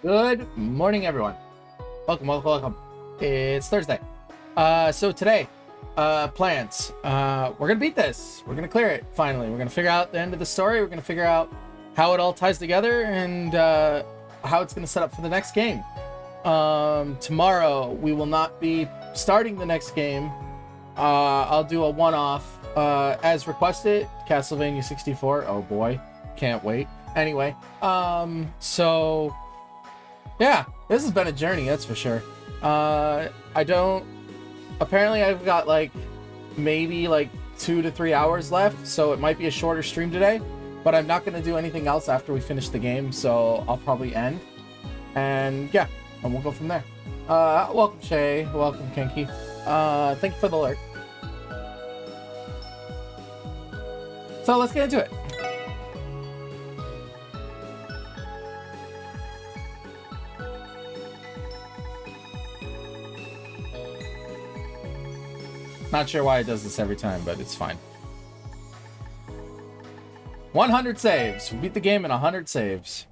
Good morning, everyone. Welcome. It's Thursday. So today, plans. We're gonna beat this. We're gonna clear it, finally. We're gonna figure out the end of the story. We're gonna figure out how it all ties together and how it's gonna set up for the next game. Tomorrow, we will not be starting the next game. I'll do a one-off, as requested, Castlevania 64. Oh boy, can't wait. Anyway, so... yeah, this has been a journey, that's for sure. Apparently I've got maybe 2 to 3 hours left, so it might be a shorter stream today, but I'm not going to do anything else after we finish the game, so I'll probably end. And yeah, and we'll go from there. Welcome Shay, welcome Kenki. Thank you for the alert. So let's get into it. Not sure why it does this every time, but it's fine. 100 saves. We beat the game in 100 saves.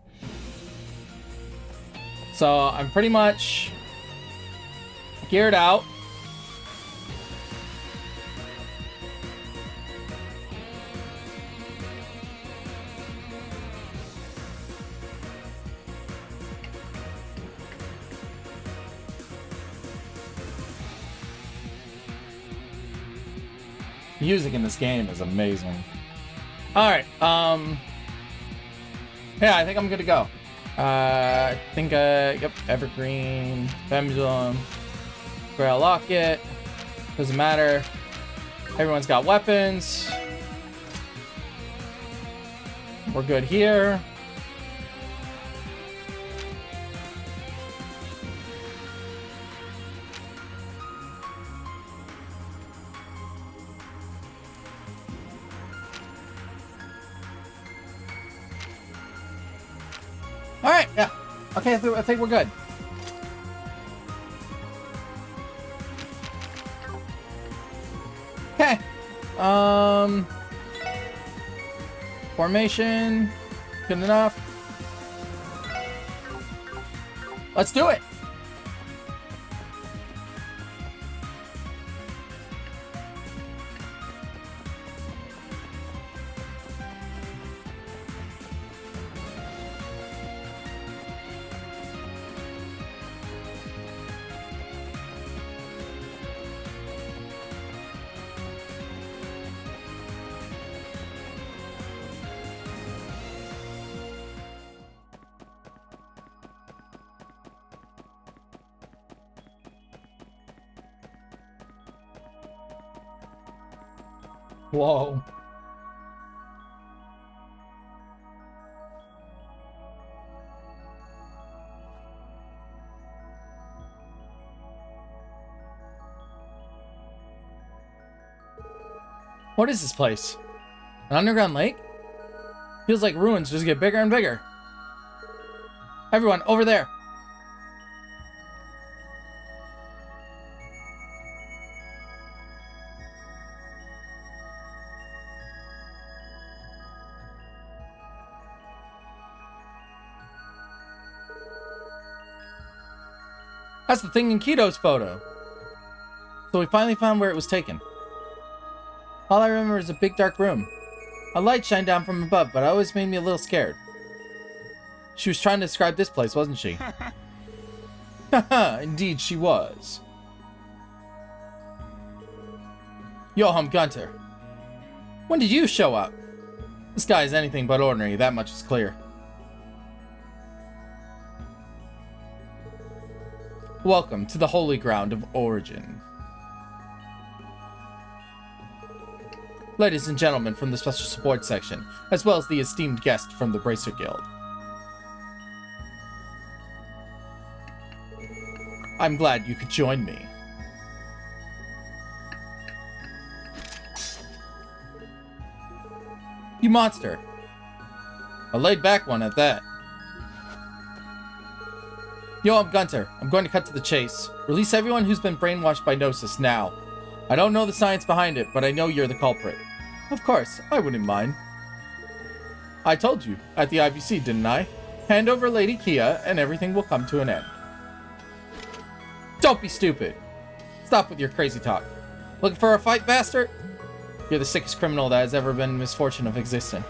So I'm pretty much geared out. Music in this game is amazing. Alright, yeah, I think I'm good to go. I think, yep, Evergreen, Pendulum, Grail Locket, doesn't matter. Everyone's got weapons. We're good here. All right, yeah. Okay, I think we're good. Okay. Formation. Good enough. Let's do it. Whoa. What is this place? An underground lake? Feels like ruins just get bigger and bigger. Everyone, over there. That's the thing in Keto's photo. So we finally found where it was taken. All I remember is a big dark room. A light shined down from above, but it always made me a little scared. She was trying to describe this place, wasn't she? Haha, indeed she was. Johann Gunter. When did you show up? This guy is anything but ordinary, that much is clear. Welcome to the holy ground of origin. Ladies and gentlemen from the special support section, as well as the esteemed guest from the Bracer Guild. I'm glad you could join me. You monster. A laid-back one at that. Yo, I'm Gunter. I'm going to cut to the chase. Release everyone who's been brainwashed by Gnosis now. I don't know the science behind it, but I know you're the culprit. Of course, I wouldn't mind. I told you at the IBC, didn't I? Hand over Lady Kia, and everything will come to an end. Don't be stupid. Stop with your crazy talk. Looking for a fight, bastard? You're the sickest criminal that has ever been misfortune of existing.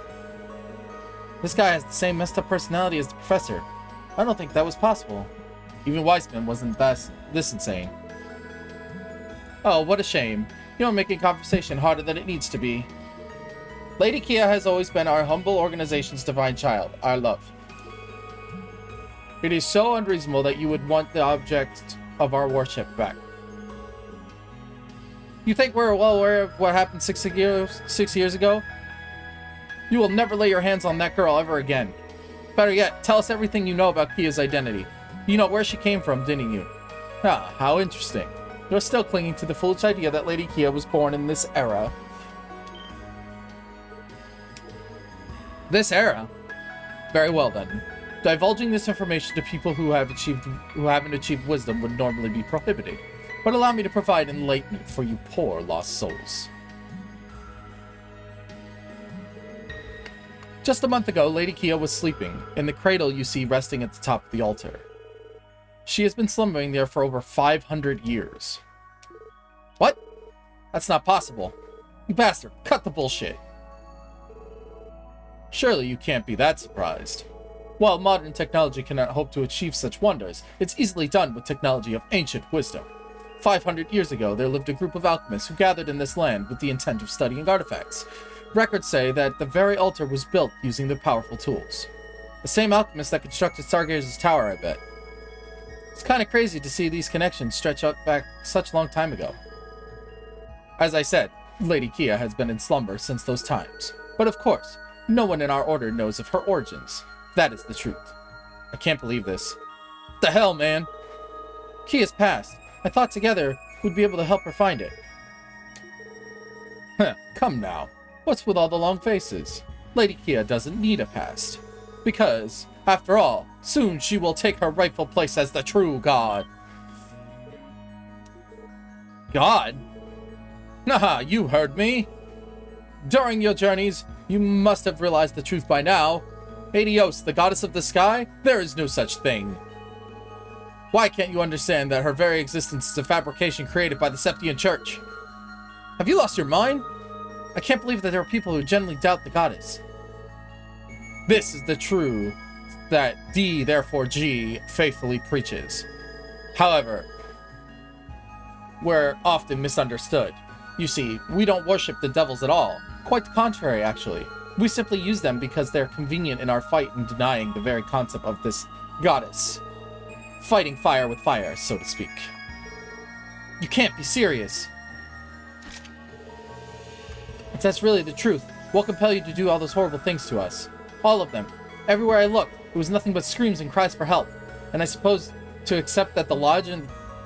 This guy has the same messed up personality as the professor. I don't think that was possible. Even Weissman wasn't this insane. Oh, what a shame. You're making conversation harder than it needs to be. Lady Kia has always been our humble organization's divine child, our love. It is so unreasonable that you would want the object of our worship back. You think we're well aware of what happened 6 years ago? You will never lay your hands on that girl ever again. Better yet, tell us everything you know about Kia's identity. You know where she came from, didn't you? Ah, how interesting. You're still clinging to the foolish idea that Lady Kia was born in this era. This era? Very well then. Divulging this information to people who haven't achieved wisdom would normally be prohibited. But allow me to provide enlightenment for you poor lost souls. Just a month ago, Lady Kia was sleeping in the cradle you see resting at the top of the altar. She has been slumbering there for over 500 years. What? That's not possible. You bastard, cut the bullshit. Surely you can't be that surprised. While modern technology cannot hope to achieve such wonders, it's easily done with technology of ancient wisdom. 500 years ago, there lived a group of alchemists who gathered in this land with the intent of studying artifacts. Records say that the very altar was built using the powerful tools. The same alchemist that constructed Stargazer's tower, I bet. It's kind of crazy to see these connections stretch out back such a long time ago. As I said, Lady Kia has been in slumber since those times. But of course, no one in our order knows of her origins. That is the truth. I can't believe this. What the hell, man? Kia's past. I thought together we'd be able to help her find it. Come now. What's with all the long faces? Lady Kia doesn't need a past. Because, after all, soon she will take her rightful place as the true god. God? Haha, you heard me. During your journeys, you must have realized the truth by now. Helios, the goddess of the sky? There is no such thing. Why can't you understand that her very existence is a fabrication created by the Septian Church? Have you lost your mind? I can't believe that there are people who genuinely doubt the goddess. This is the truth that D, therefore G, faithfully preaches. However, we're often misunderstood. You see, we don't worship the devils at all. Quite the contrary, actually. We simply use them because they're convenient in our fight in denying the very concept of this goddess. Fighting fire with fire, so to speak. You can't be serious. If that's really the truth, what compel you to do all those horrible things to us? All of them. Everywhere I looked, it was nothing but screams and cries for help. And I suppose to accept that the lodge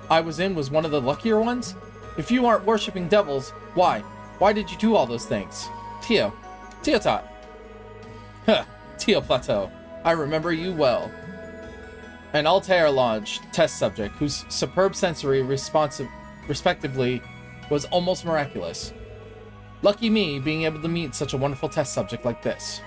I was in was one of the luckier ones? If you aren't worshipping devils, why? Why did you do all those things? Teotot. Huh, Teo Plateau. I remember you well. An Altair Lodge test subject whose superb sensory respectively was almost miraculous. Lucky me being able to meet such a wonderful test subject like this.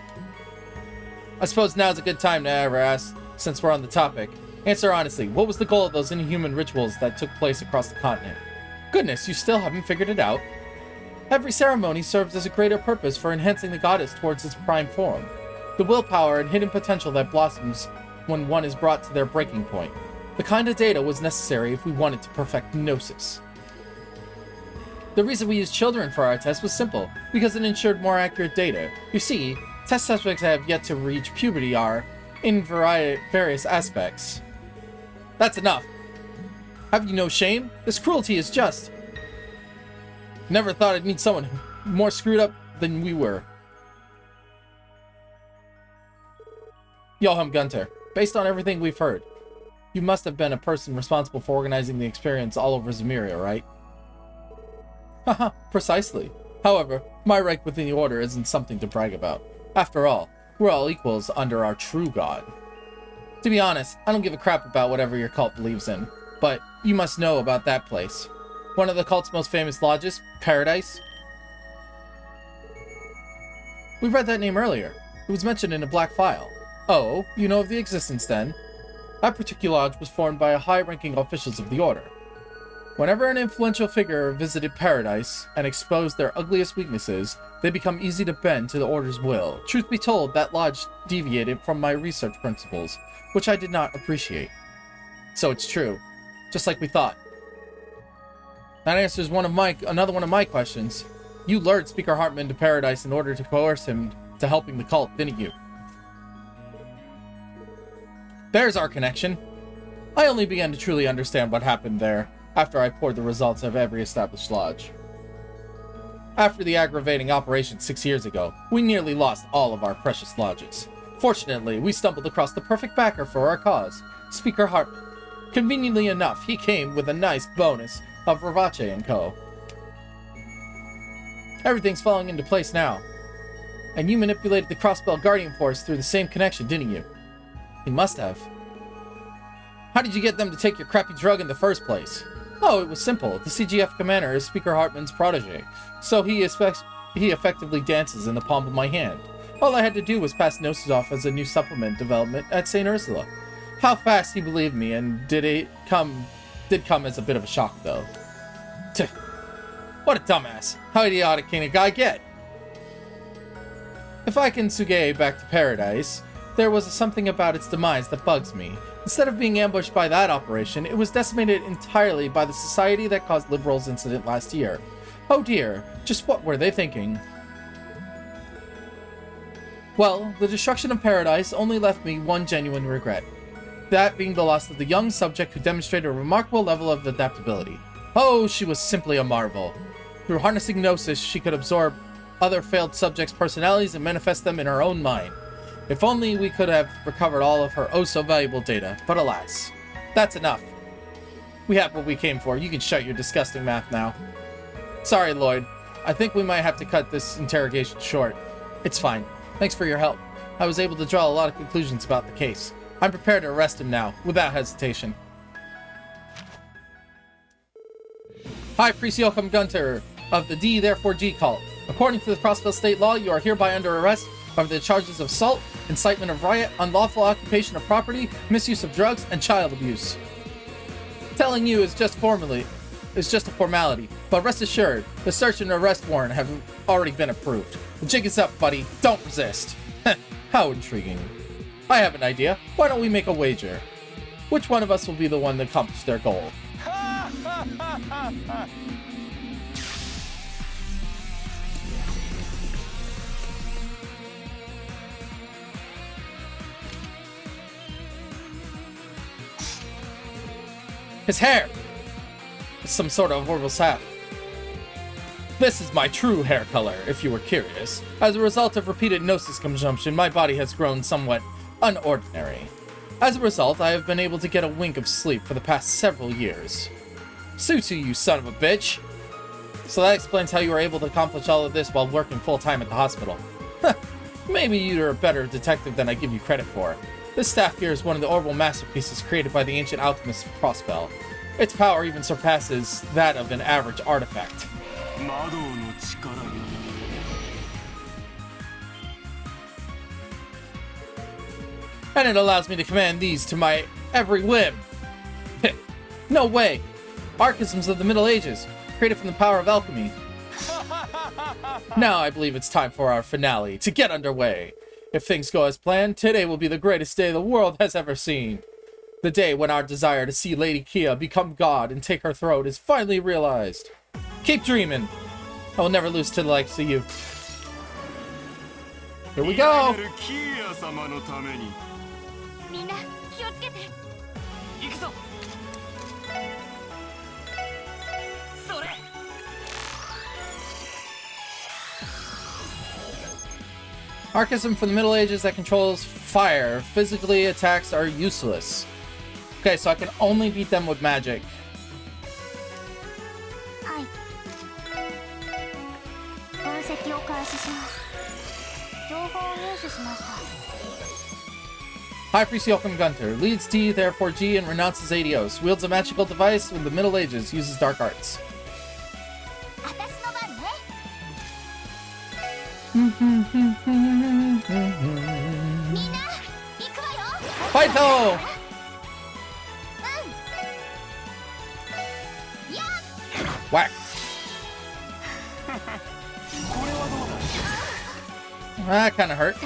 I suppose now's a good time to ever ask, since we're on the topic. Answer honestly, what was the goal of those inhuman rituals that took place across the continent? Goodness, you still haven't figured it out? Every ceremony serves as a greater purpose for enhancing the goddess towards its prime form. The willpower and hidden potential that blossoms when one is brought to their breaking point. The kind of data was necessary if we wanted to perfect Gnosis. The reason we used children for our test was simple, because it ensured more accurate data. You see, test subjects that have yet to reach puberty are, in various aspects. That's enough. Have you no shame? This cruelty is just. Never thought I'd meet someone more screwed up than we were. Joachim Gunter, based on everything we've heard, you must have been a person responsible for organizing the experience all over Zemuria, right? Haha, precisely. However, my rank within the Order isn't something to brag about. After all, we're all equals under our true god. To be honest, I don't give a crap about whatever your cult believes in, but you must know about that place. One of the cult's most famous lodges, Paradise. We read that name earlier. It was mentioned in a black file. Oh, you know of the existence then? That particular lodge was formed by high-ranking officials of the Order. Whenever an influential figure visited Paradise and exposed their ugliest weaknesses, they become easy to bend to the Order's will. Truth be told, that lodge deviated from my research principles, which I did not appreciate. So it's true, just like we thought. That answers another one of my questions. You lured Speaker Hartman to Paradise in order to coerce him to helping the cult, didn't you? There's our connection. I only began to truly understand what happened there after I poured the results of every established lodge. After the aggravating operation 6 years ago, we nearly lost all of our precious lodges. Fortunately, we stumbled across the perfect backer for our cause, Speaker Hartman. Conveniently enough, he came with a nice bonus of Ravache and Co. Everything's falling into place now. And you manipulated the Crossbell Guardian Force through the same connection, didn't you? You must have. How did you get them to take your crappy drug in the first place? Oh, it was simple. The CGF commander is Speaker Hartman's protege, so he effectively dances in the palm of my hand. All I had to do was pass Gnosis off as a new supplement development at St. Ursula. How fast he believed me, and did come as a bit of a shock, though. Tch, what a dumbass. How idiotic can a guy get? If I can Suge back to Paradise, there was something about its demise that bugs me. Instead of being ambushed by that operation, it was decimated entirely by the society that caused Liberal's incident last year. Oh dear, just what were they thinking? Well, the destruction of Paradise only left me one genuine regret. That being the loss of the young subject who demonstrated a remarkable level of adaptability. Oh, she was simply a marvel. Through harnessing Gnosis, she could absorb other failed subjects' personalities and manifest them in her own mind. If only we could have recovered all of her oh-so-valuable data, but alas. That's enough. We have what we came for. You can shut your disgusting mouth now. Sorry, Lloyd. I think we might have to cut this interrogation short. It's fine. Thanks for your help. I was able to draw a lot of conclusions about the case. I'm prepared to arrest him now, without hesitation. High Priest Joachim Gunter of the D Therefore G cult. According to the Crossbell State Law, you are hereby under arrest of the charges of assault, incitement of riot, unlawful occupation of property, misuse of drugs, and child abuse. Telling you is just a formality, but rest assured, the search and arrest warrant have already been approved. The jig is up, buddy. Don't resist. How intriguing. I have an idea. Why don't we make a wager? Which one of us will be the one to accomplish their goal? His hair! It's some sort of horrible sap. This is my true hair color, if you were curious. As a result of repeated Gnosis consumption, my body has grown somewhat unordinary. As a result, I have been able to get a wink of sleep for the past several years. Sutu, you son of a bitch! So that explains how you were able to accomplish all of this while working full-time at the hospital. Maybe you're a better detective than I give you credit for. This staff here is one of the orbital masterpieces created by the ancient alchemists of Crossbell. Its power even surpasses that of an average artifact. And it allows me to command these to my every whim. No way! Archisms of the Middle Ages, created from the power of alchemy. Now I believe it's time for our finale to get underway. If things go as planned, today will be the greatest day the world has ever seen. The day when our desire to see Lady Kia become God and take her throne is finally realized. Keep dreaming. I will never lose to the likes of you. Here we go. Archism from the Middle Ages that controls fire. Physically, attacks are useless. Okay, so I can only beat them with magic. High Priest Joachim Gunter leads D, therefore G, and renounces Adios. Wields a magical device in the Middle Ages. Uses dark arts. Fight though! Whack! That kind of hurt.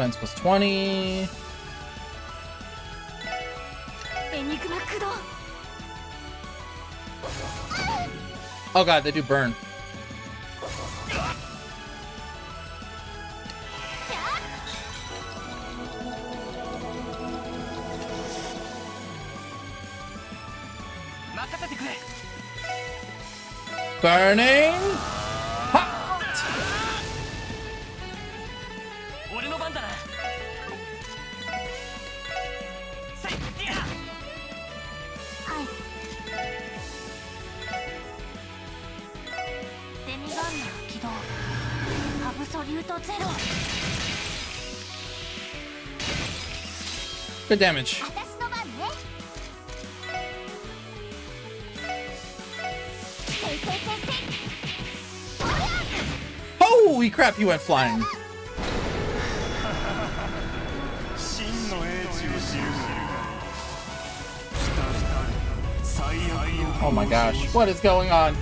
Defense plus 20. Oh god, they do burn. Burning hot. Good damage. Holy crap, he went flying. Oh my gosh, what is going on?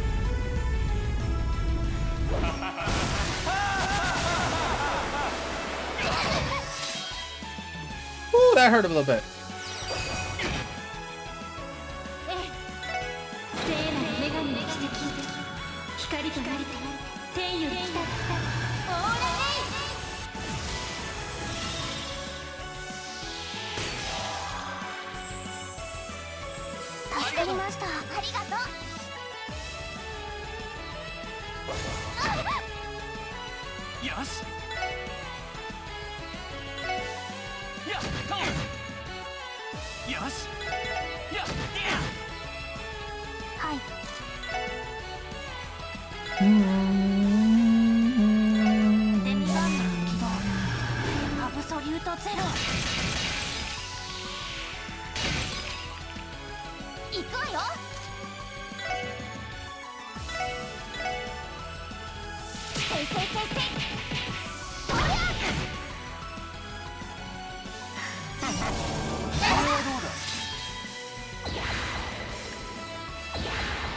Ooh, that hurt a little bit.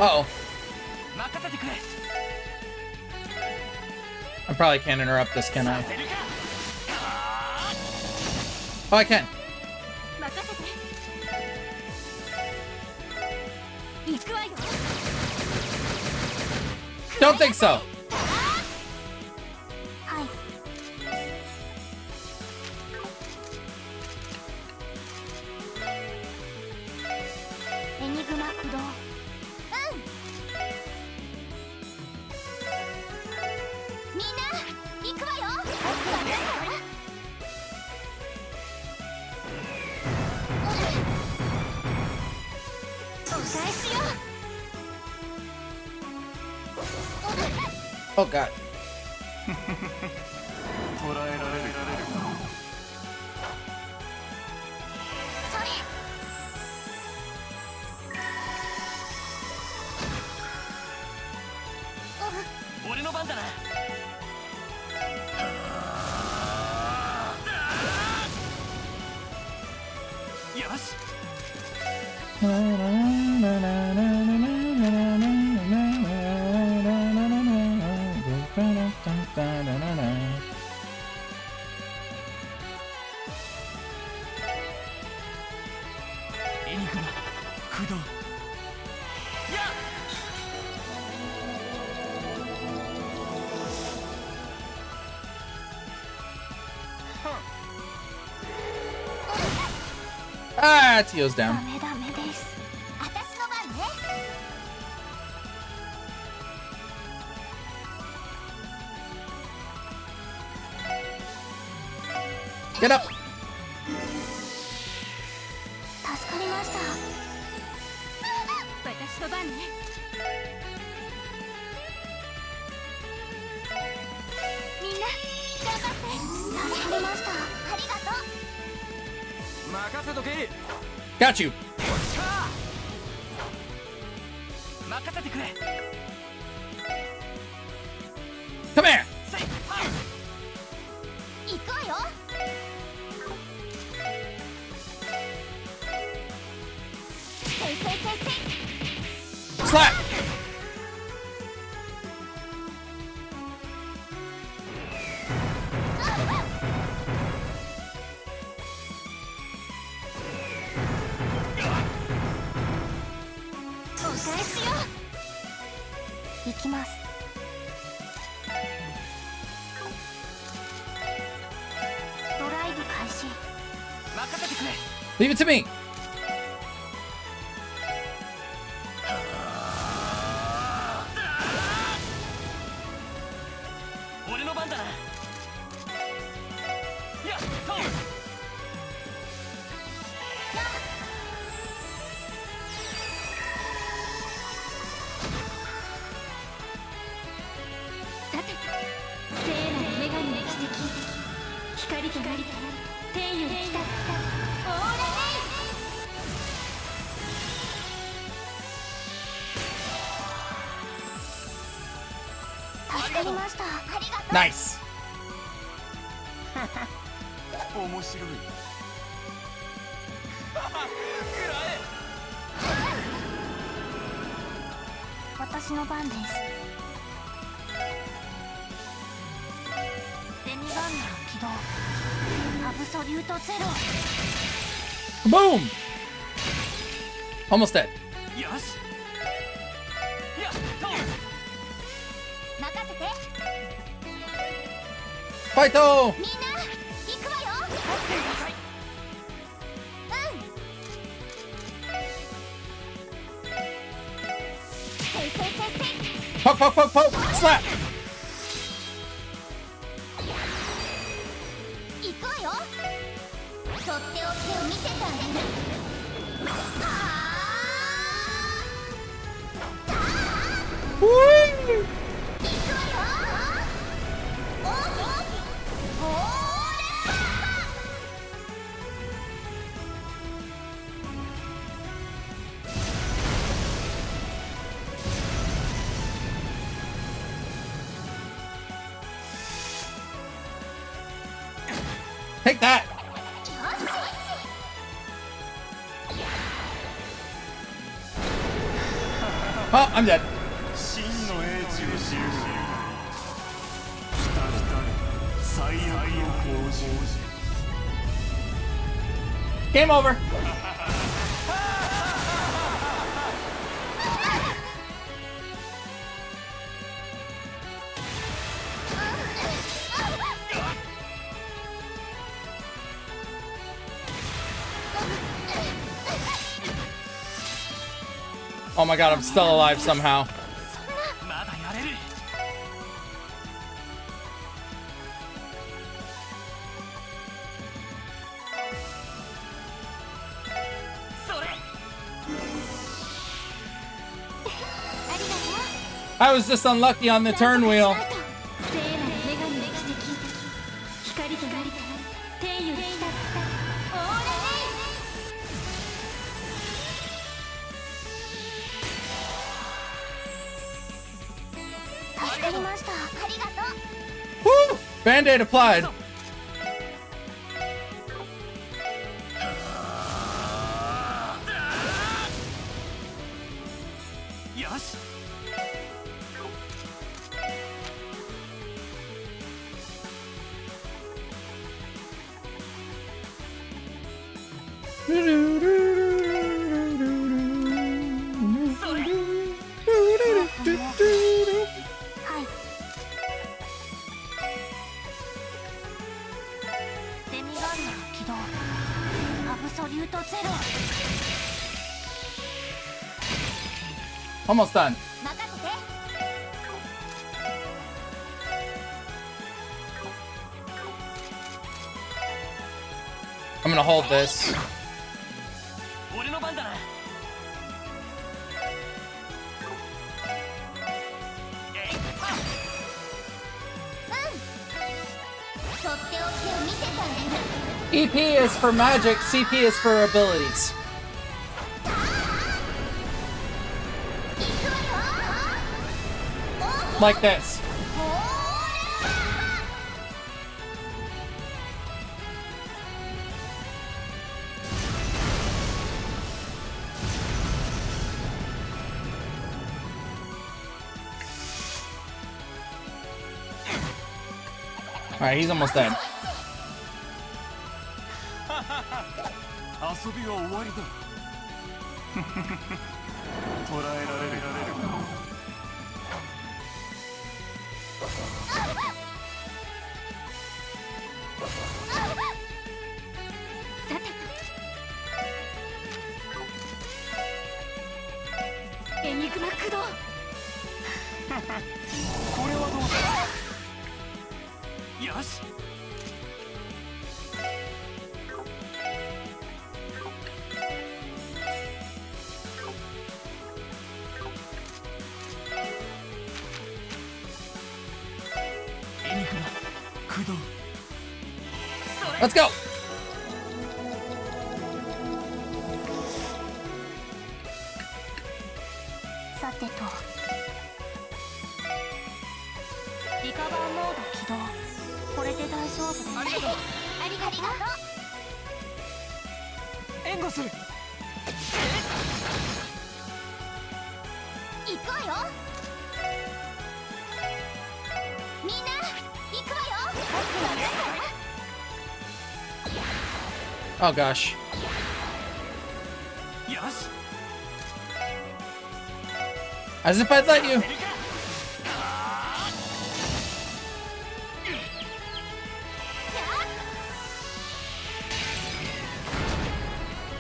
Uh-oh. I probably can't interrupt this, can I? Oh, I can. Don't think so. Oh god. Ah, Tio's down. Get up. 助かりました。ありがとう。任せとけ。 Got you. 任せてくれ。 Come here. 行くわよ。せいせいせいせい。 Slap. お返しよ。行きます。ドライブ開始。任せてくれ。 Leave it to me. 俺の番だな。やっと。さて、聖なる女神の奇跡、光となり天より来たオーラレイ。助かりました。ありがとう。 Nice. 面白い。私の番です。デミガンナー起動。アブソリュートゼロ。 Boom. Almost dead. よし。やっと。任せて。 Fight. みんな行くわよ。せいせいせいせい。 Poke, poke, poke, poke. Slap. 行くわよ。とっておきを見せてあげる。行くわよ。おーTake that. Oh, I'm dead. 真の英知を知る。来たる最悪の工事。 Game over. Oh my god, I'm still alive somehow. まだやれる。それ。 ありがとう。 I was just unlucky on the turn wheel. 聖なる女神の奇跡、光となり天より来たオーラレイ。助かりました。ありがとう。 Woo! Band-aid applied. よし。 はい。デミガンナー起動。アブソリュートゼロ。 Almost done. 任せて。 I'm gonna hold this. 俺の番だな。とっとっておきを見せてあげる。 EP is for magic, CP is for abilities. 行くわよ。 Like this. ほーら Alright, he's almost dead. 遊びは終わりだ。捕らえられる。さてとエニグマ駆動。これはどうだ。よし。エニグマ駆動。 Let's go! さてとリカバーモード起動。これで大丈夫だよ。ありがとう。ありがとう。援護する。行くわよ。みんな行くわよ。僕の中 Oh gosh. よし。 As if I'd let you.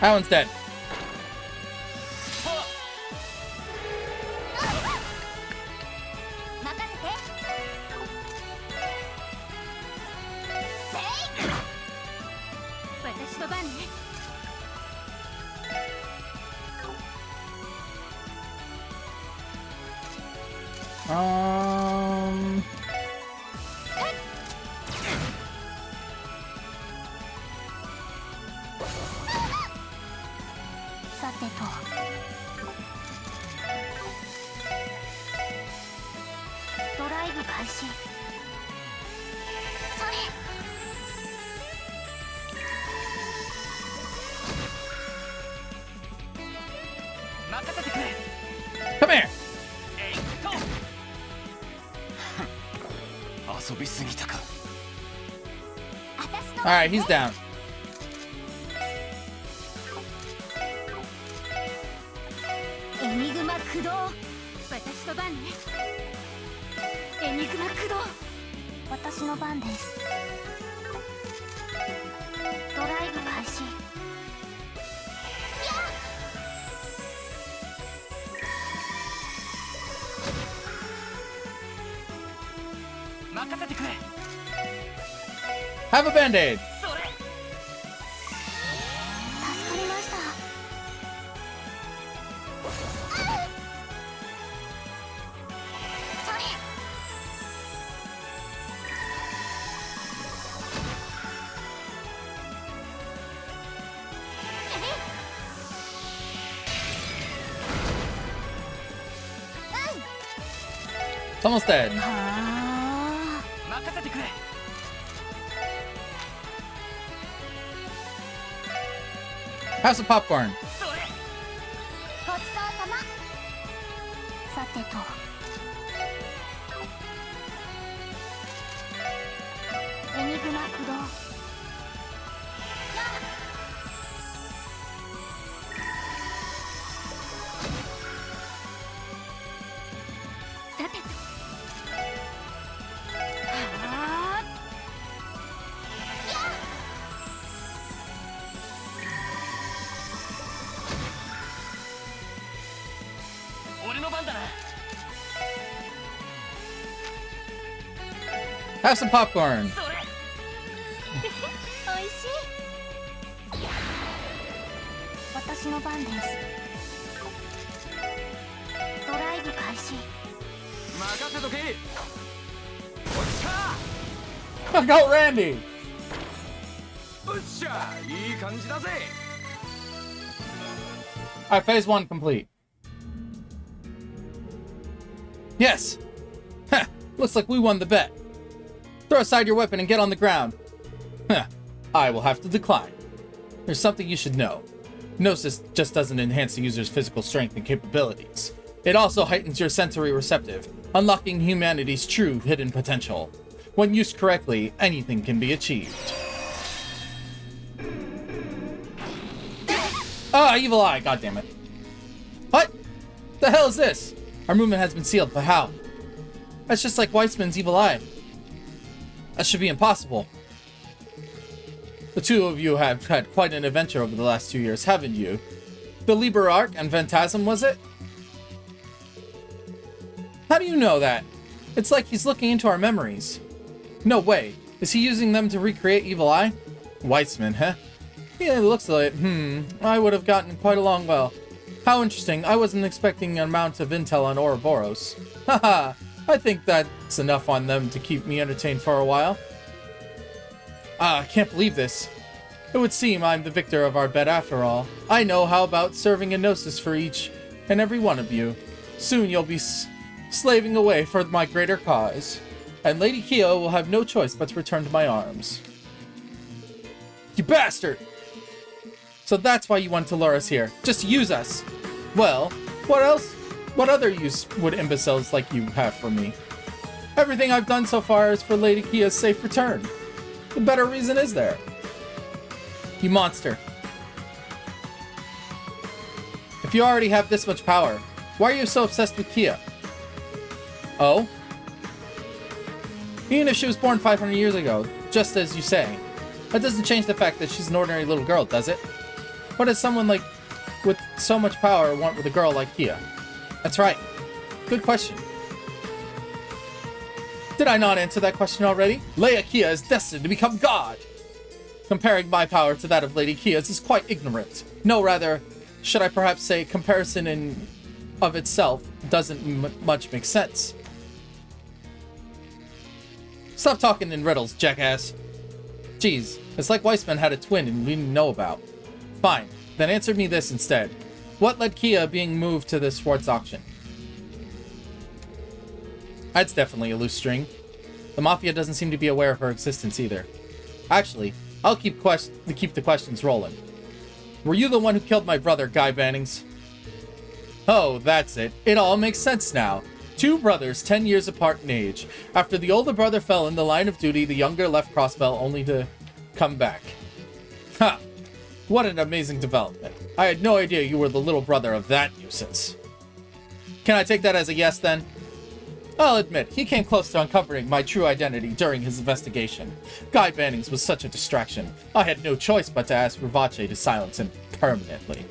That one's dead. 任せて。せい。私の番ね。 さてとドライブ開始。それ。任せてくれ。 Come here. えいっと。遊びすぎたか。 私の Alright, he's down. エニグマ駆動。私の番ね。エニグマ駆動。私の番です。ドライブ開始。任せてくれ。 Have a band-aid. それ。助かりました。それ。 It's almost dead. はあ。 任せてくれ。 Have some popcorn. それ。ごちそうさま。さてとエニグマ駆動。さてとはあ。 俺の番だな。 Have some popcorn. それ。おいしい。私の番です。ドライブ開始。任せとけ。おっしゃ Go Randy! うっしゃ、いい感じだぜ。 Alright, phase 1 complete. Yes! Heh, looks like we won the bet. Throw aside your weapon and get on the ground. Heh, I will have to decline. There's something you should know. Gnosis just doesn't enhance the user's physical strength and capabilities. It also heightens your sensory receptive, unlocking humanity's true hidden potential. When used correctly, anything can be achieved. Ah, evil eye, goddammit. What? The hell is this? Our movement has been sealed, but how? That's just like Weissman's evil eye. That should be impossible. The two of you have had quite an adventure over the last 2 years, haven't you? The Liber Arc and Phantasm, was it? How do you know that? It's like he's looking into our memories. No way. Is he using them to recreate Evil Eye? Weissman, huh? Yeah, it looks like it. I would have gotten quite along well. How interesting. I wasn't expecting an amount of intel on Ouroboros. Haha. I think that's enough on them to keep me entertained for a while. I can't believe this. It would seem I'm the victor of our bet after all. I know how about serving a gnosis for each and every one of you. Soon you'll be slaving away for my greater cause. And Lady Kia will have no choice but to return to my arms. You bastard! So that's why you want to lure us here. Just to use us. Well, what else? What other use would imbeciles like you have for me? Everything I've done so far is for Lady Kia's safe return. The better reason is there? You monster. If you already have this much power, why are you so obsessed with Kia? Oh? Even if she was born 500 years ago, just as you say, that doesn't change the fact that she's an ordinary little girl, does it? What does someone like with so much power want with a girl like Kia? That's right. Good question. Did I not answer that question already? Leia Kia is destined to become God! Comparing my power to that of Lady Kia's is quite ignorant. No, rather, should I perhaps say comparison in of itself doesn't much make sense. Stop talking in riddles, jackass. Jeez, it's like Weissman had a twin and we didn't know about. Fine, then answer me this instead. What led Kia being moved to the Schwartz auction? That's definitely a loose string. The Mafia doesn't seem to be aware of her existence either. Actually, I'll keep the questions rolling. Were you the one who killed my brother, Guy Bannings? Oh, that's it. It all makes sense now. Two brothers, 10 years apart in age. After the older brother fell in the line of duty, the younger left Crossbell only to come back. Ha! What an amazing development. I had no idea you were the little brother of that nuisance. Can I take that as a yes, then? I'll admit, he came close to uncovering my true identity during his investigation. Guy Bannings was such a distraction. I had no choice but to ask Rivace to silence him permanently.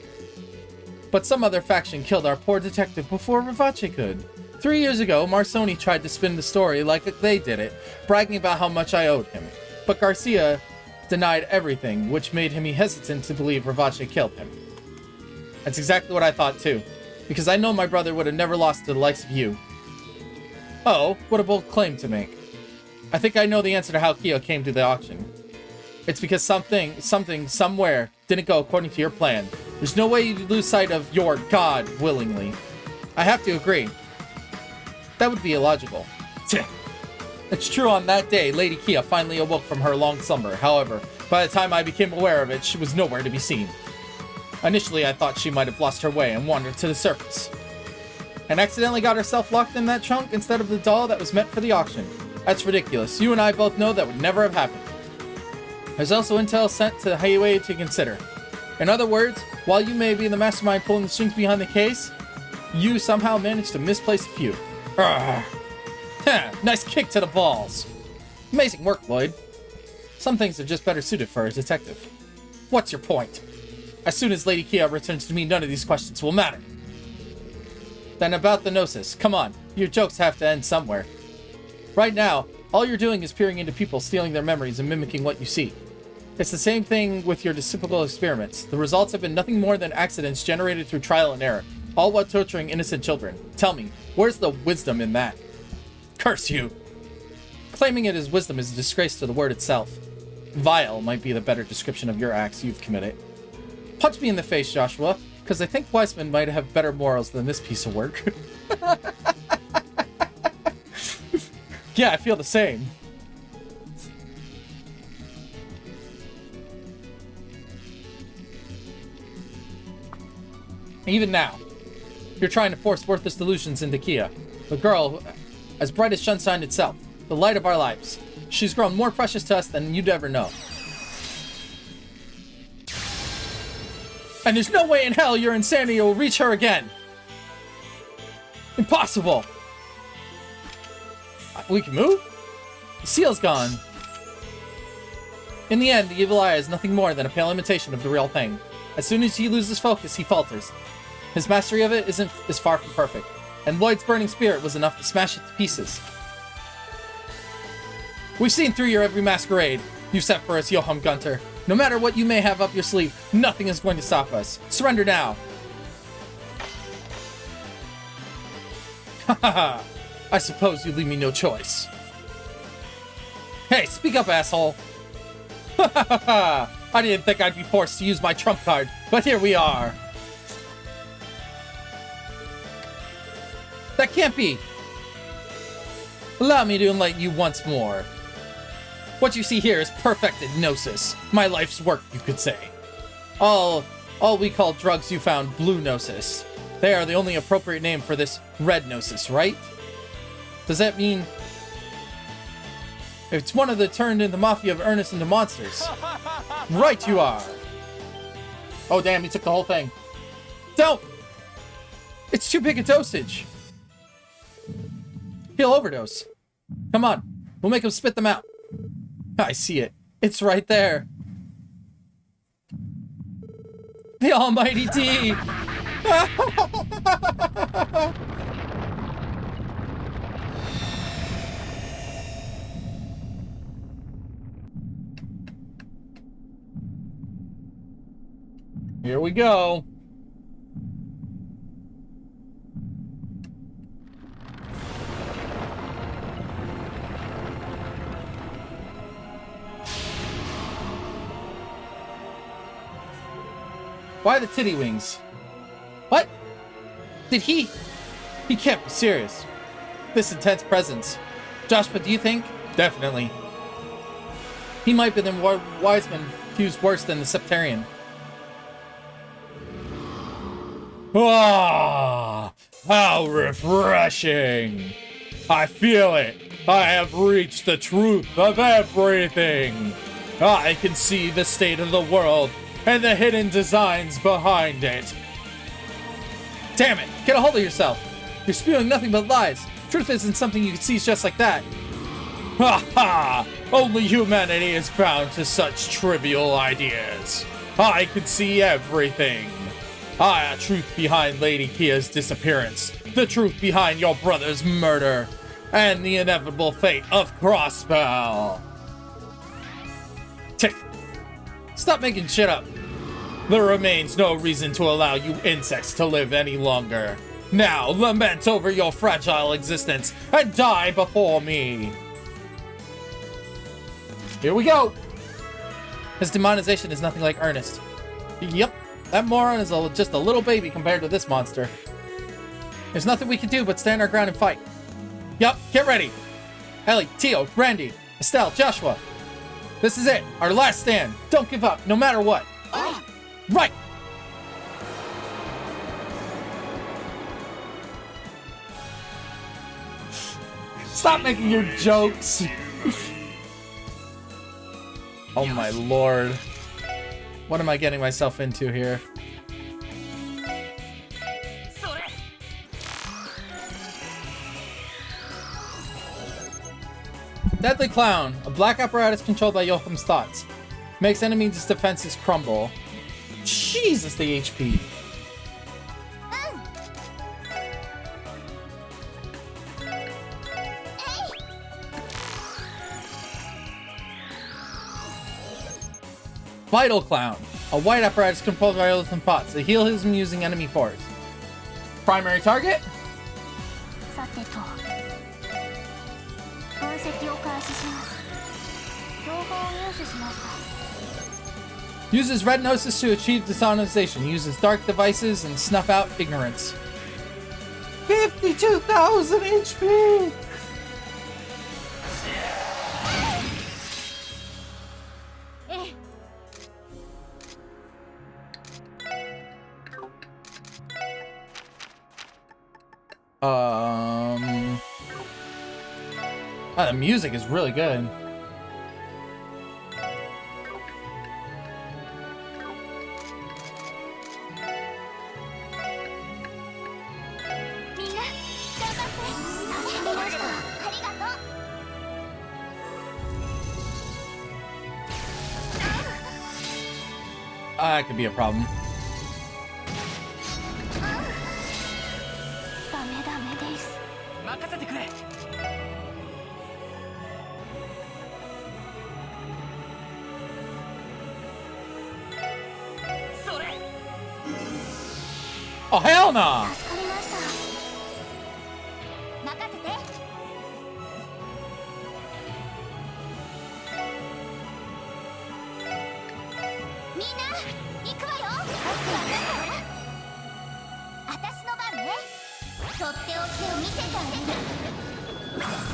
But some other faction killed our poor detective before Rivace could. 3 years ago, Marsoni tried to spin the story like they did it, bragging about how much I owed him. But Garcia denied everything, which made him hesitant to believe Rivace killed him. That's exactly what I thought too, because I know my brother would have never lost to the likes of you. Oh, what a bold claim to make. I think I know the answer to how Kia came to the auction. It's because something, somewhere didn't go according to your plan. There's no way you'd lose sight of your God willingly. I have to agree. That would be illogical. It's true on that day, Lady Kia finally awoke from her long slumber. However, by the time I became aware of it, she was nowhere to be seen. Initially, I thought she might have lost her way and wandered to the surface. And accidentally got herself locked in that trunk instead of the doll that was meant for the auction. That's ridiculous. You and I both know that would never have happened. There's also intel sent to Highway to consider. In other words, while you may be the mastermind pulling the strings behind the case, you somehow managed to misplace a few. Nice kick to the balls. Amazing work, Lloyd. Some things are just better suited for a detective. What's your point? As soon as Lady Kia returns to me, none of these questions will matter. Then about the Gnosis. Come on, your jokes have to end somewhere. Right now, all you're doing is peering into people, stealing their memories and mimicking what you see. It's the same thing with your typical experiments. The results have been nothing more than accidents generated through trial and error, all while torturing innocent children. Tell me, where's the wisdom in that? Curse you! Claiming it as wisdom is a disgrace to the word itself. Vile might be the better description of your acts you've committed. Punch me in the face, Joshua, because I think Wiseman might have better morals than this piece of work. Yeah, I feel the same. Even now, you're trying to force worthless delusions into Kia, the girl as bright as sunshine itself, the light of our lives. She's grown more precious to us than you'd ever know. And there's no way in hell your insanity will reach her again. Impossible. We can move? The seal's gone. In the end, the evil eye is nothing more than a pale imitation of the real thing. As soon as he loses focus, he falters. His mastery of it is far from perfect, and Lloyd's burning spirit was enough to smash it to pieces. We've seen through your every masquerade you set for us, Johann Gunter. No matter what you may have up your sleeve, nothing is going to stop us. Surrender now. Haha. I suppose you leave me no choice. Hey, speak up, asshole. I didn't think I'd be forced to use my trump card, but here we are. That can't be. Allow me to enlighten you once more. What you see here is perfected gnosis. My life's work, you could say. All we call drugs you found blue gnosis. They are the only appropriate name for this red gnosis, right? Does that mean it's one of the turned into mafia of Ernest into monsters? Right you are. Oh damn, he took the whole thing. Don't! It's too big a dosage. He'll overdose. Come on, we'll make him spit them out. I see it. It's right there. The almighty T! Here we go. Why the titty wings? What? Did he can't be serious. This intense presence. Joshua, do you think? Definitely. He might be the Wiseman fused worse than the Septarian. Ah, how refreshing! I feel it! I have reached the truth of everything! I can see the state of the world and the hidden designs behind it. Damn it! Get a hold of yourself! You're spewing nothing but lies. Truth isn't something you can see just like that. Ha ha! Only humanity is bound to such trivial ideas. I can see everything. Truth behind Lady Kia's disappearance, the truth behind your brother's murder, and the inevitable fate of Crossbell. Tick. Stop making shit up. There remains no reason to allow you insects to live any longer. Now, lament over your fragile existence and die before me. Here we go. His demonization is nothing like Ernest. Yep. That moron is just a little baby compared to this monster. There's nothing we can do but stand our ground and fight. Yup, get ready. Ellie, Tio, Randy, Estelle, Joshua. This is it, our last stand. Don't give up, no matter what. Right! Stop making your jokes. Oh my lord. What am I getting myself into here? Deadly Clown, a black apparatus controlled by Joachim's thoughts. Makes enemies' defenses crumble. Jesus, the HP. Vital Clown, a white apparatus controlled by Joachim's thoughts. They heal him using enemy force. Primary target? 分析を開始します。情報を入手しました。 Uses red gnosis to achieve disonization. Uses dark devices and snuff out ignorance. 52,000 HP! Oh, the music is really good. That could be a problem. ダメダメです。任せてくれ。それ。 Oh, hell no! 助かりました。任せて。みんな行くわよ。私の番ね。とっておきを見せてあげる。はあ。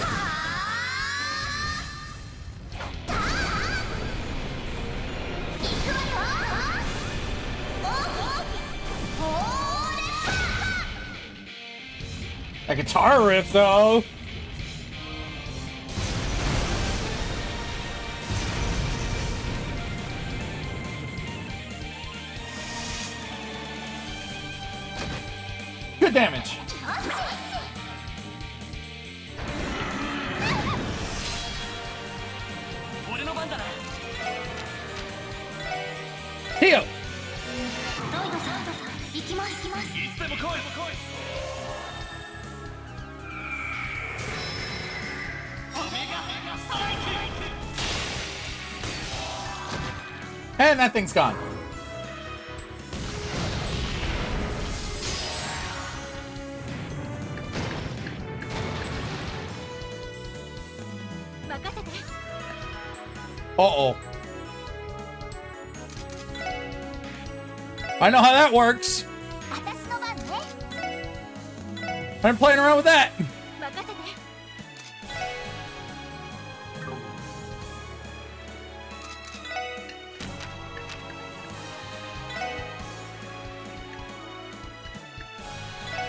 行くわよ。ほーれ。 That guitar riff, though. Good damage. Heal. 行きます行きます。 And that thing's gone. 任せて。 Uh-oh. I know how that works. 私の番ね。 I'm playing around with that. 任せて。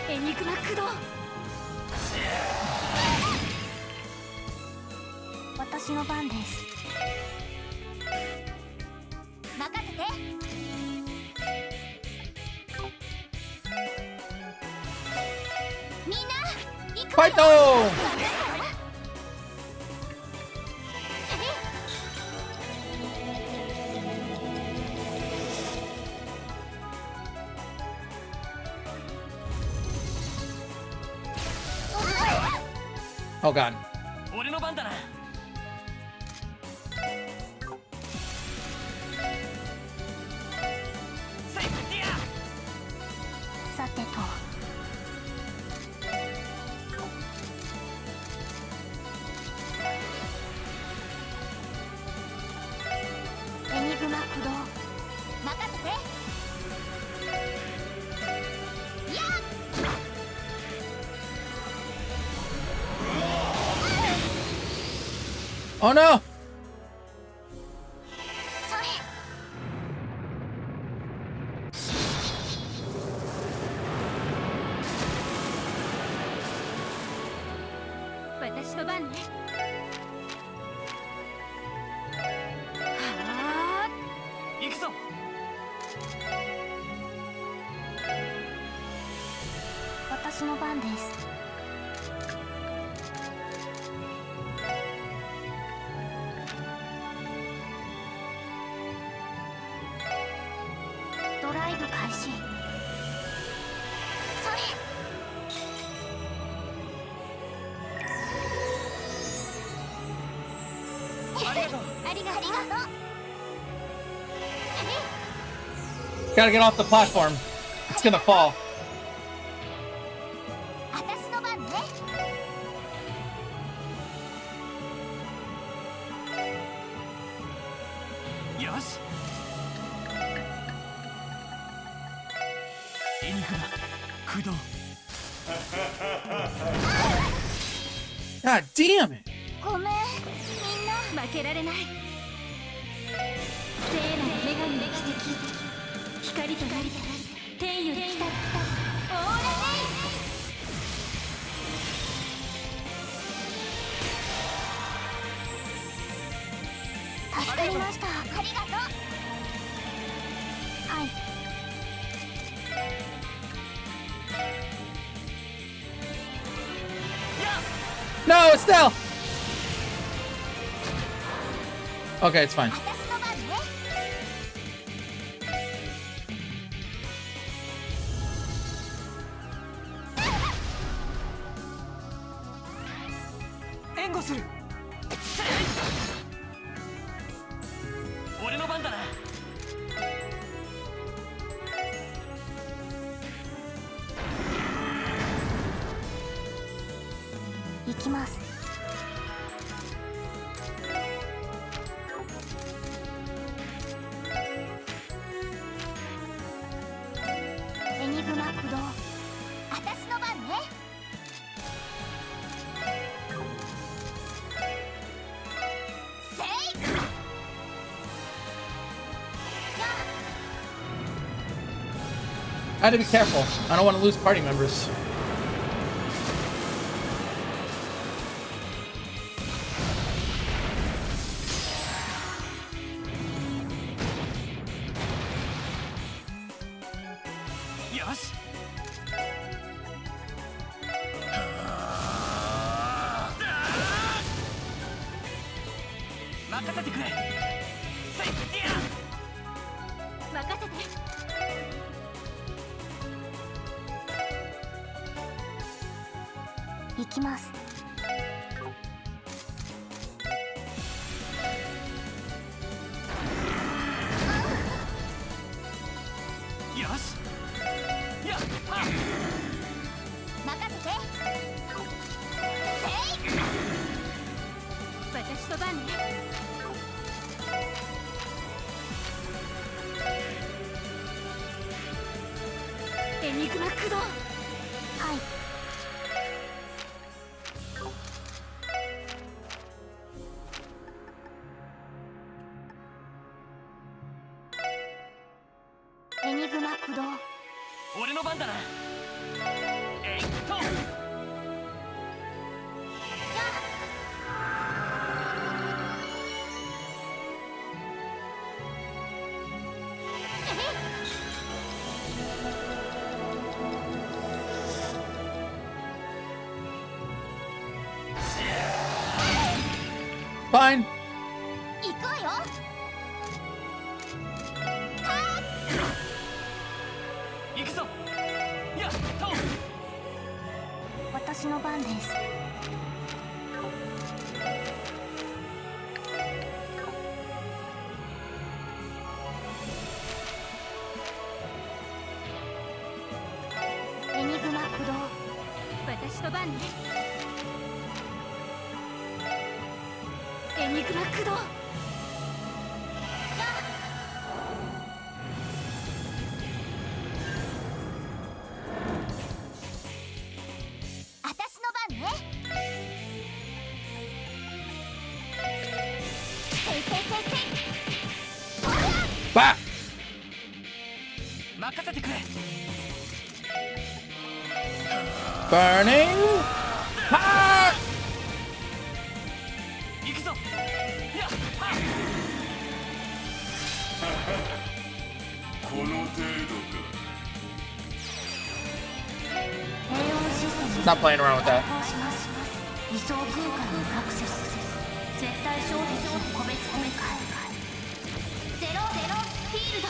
エニグマ駆動。私の番です。任せて。みんな行くわよ。ファイト。Oh god. 俺の番だな。さてと。エニグマ駆動。任せて。やっ。 Oh no. それ。私の番ね。はあ。行くぞ。私の番です。 ドライブ開始。それ。ありがとう。ありがとう。 Gotta get off the platform. It's gonna fall. 私の番ね。動 God damn it! ごめん、みんな負けられない。聖なる女神の奇跡、光となり天より来たオーラネイ。助かりました。ありがとう。はい。No, Estelle! Okay, it's fine. 私の番ね。援護する。俺の番だな。行きます。エニグマ駆動。私の番ね。セイク。 I had to be careful. I don't want to lose party members. Yes. 任せてくれ。セイディア。任せて。行きます。よし。やっは。任せて。セイ。私の番ね。エニグマ駆動。はい。エニグマ駆動。俺の番だな。えいっと。Fine. 行くわよ。行くぞ。やっと。私の番です。エニグマ駆動。私の番ね。エニグマ駆動。私の番ね。せいせいせいせい。 Bah! 任せてくれ。 Burning heart! 行くぞ。やっは。この程度か。平穏システム Not playing around with that. 理想空間にアクセス。絶対衝撃個別展開。ゼロフィールド。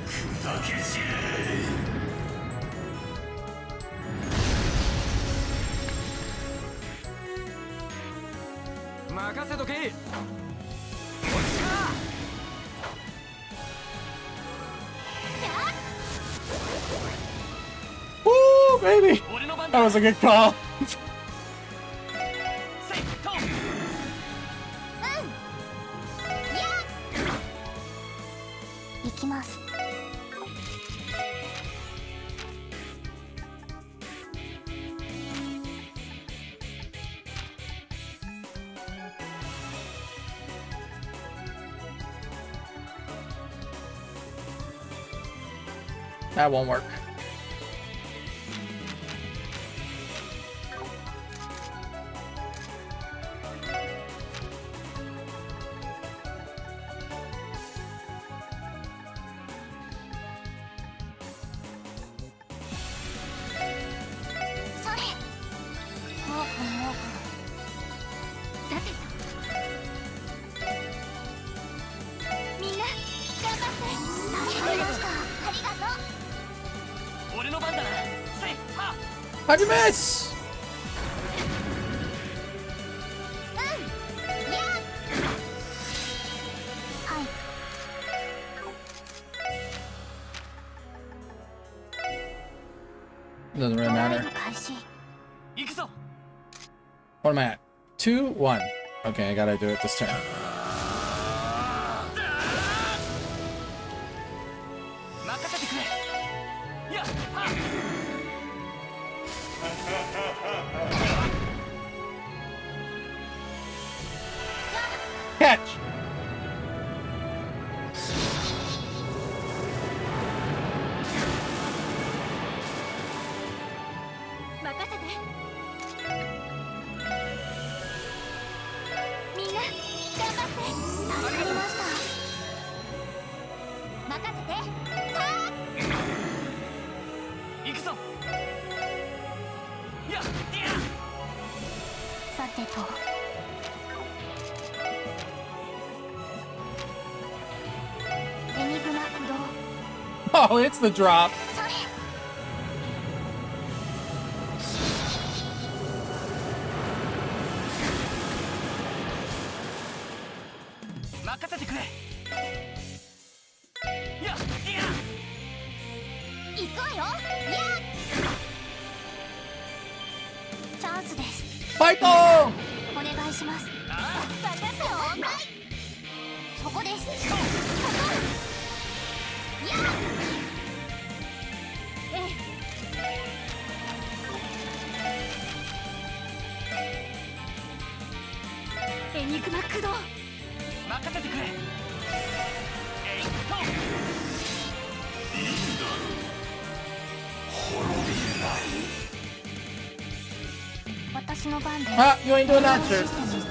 砕け散れ。任せとけ。おっしゃ。Oh, baby! 俺の番 That だ was a good call. セイト行きます。 That won't work. How'd you miss? Doesn't really matter. 行くぞ What am I at? 2, 1. Okay, I gotta do it this turn. 任せてくれやっは Catch! 任せて。みんな頑張って。助かりました。任せて。行くぞやっさてと。エニグマ駆動。 Oh, it's the drop. それ。 任せてくれやっ行くわよ。やっ。チャンスです。 Fight! お願いします。あ分かったよ。そこです。そこ。やっ。エニグマ駆動。任せてくれえいっと私の番で Ah, you ain't doing that, シ sir. ステム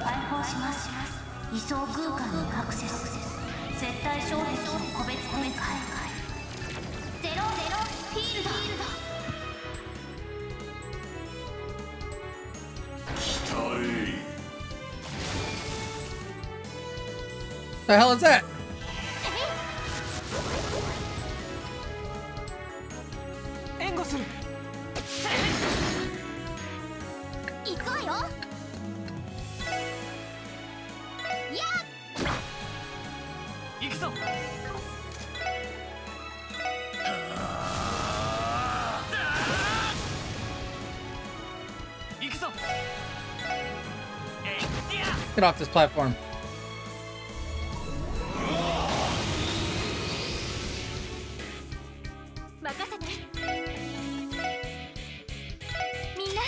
解放します。位相空間にアクセス。絶対障壁の個別展開。ゼロフィールド。 The hell is that? 援護する行くわよ。やっ。行くぞ行くぞえいっや Get off this platform. 任せて。みんな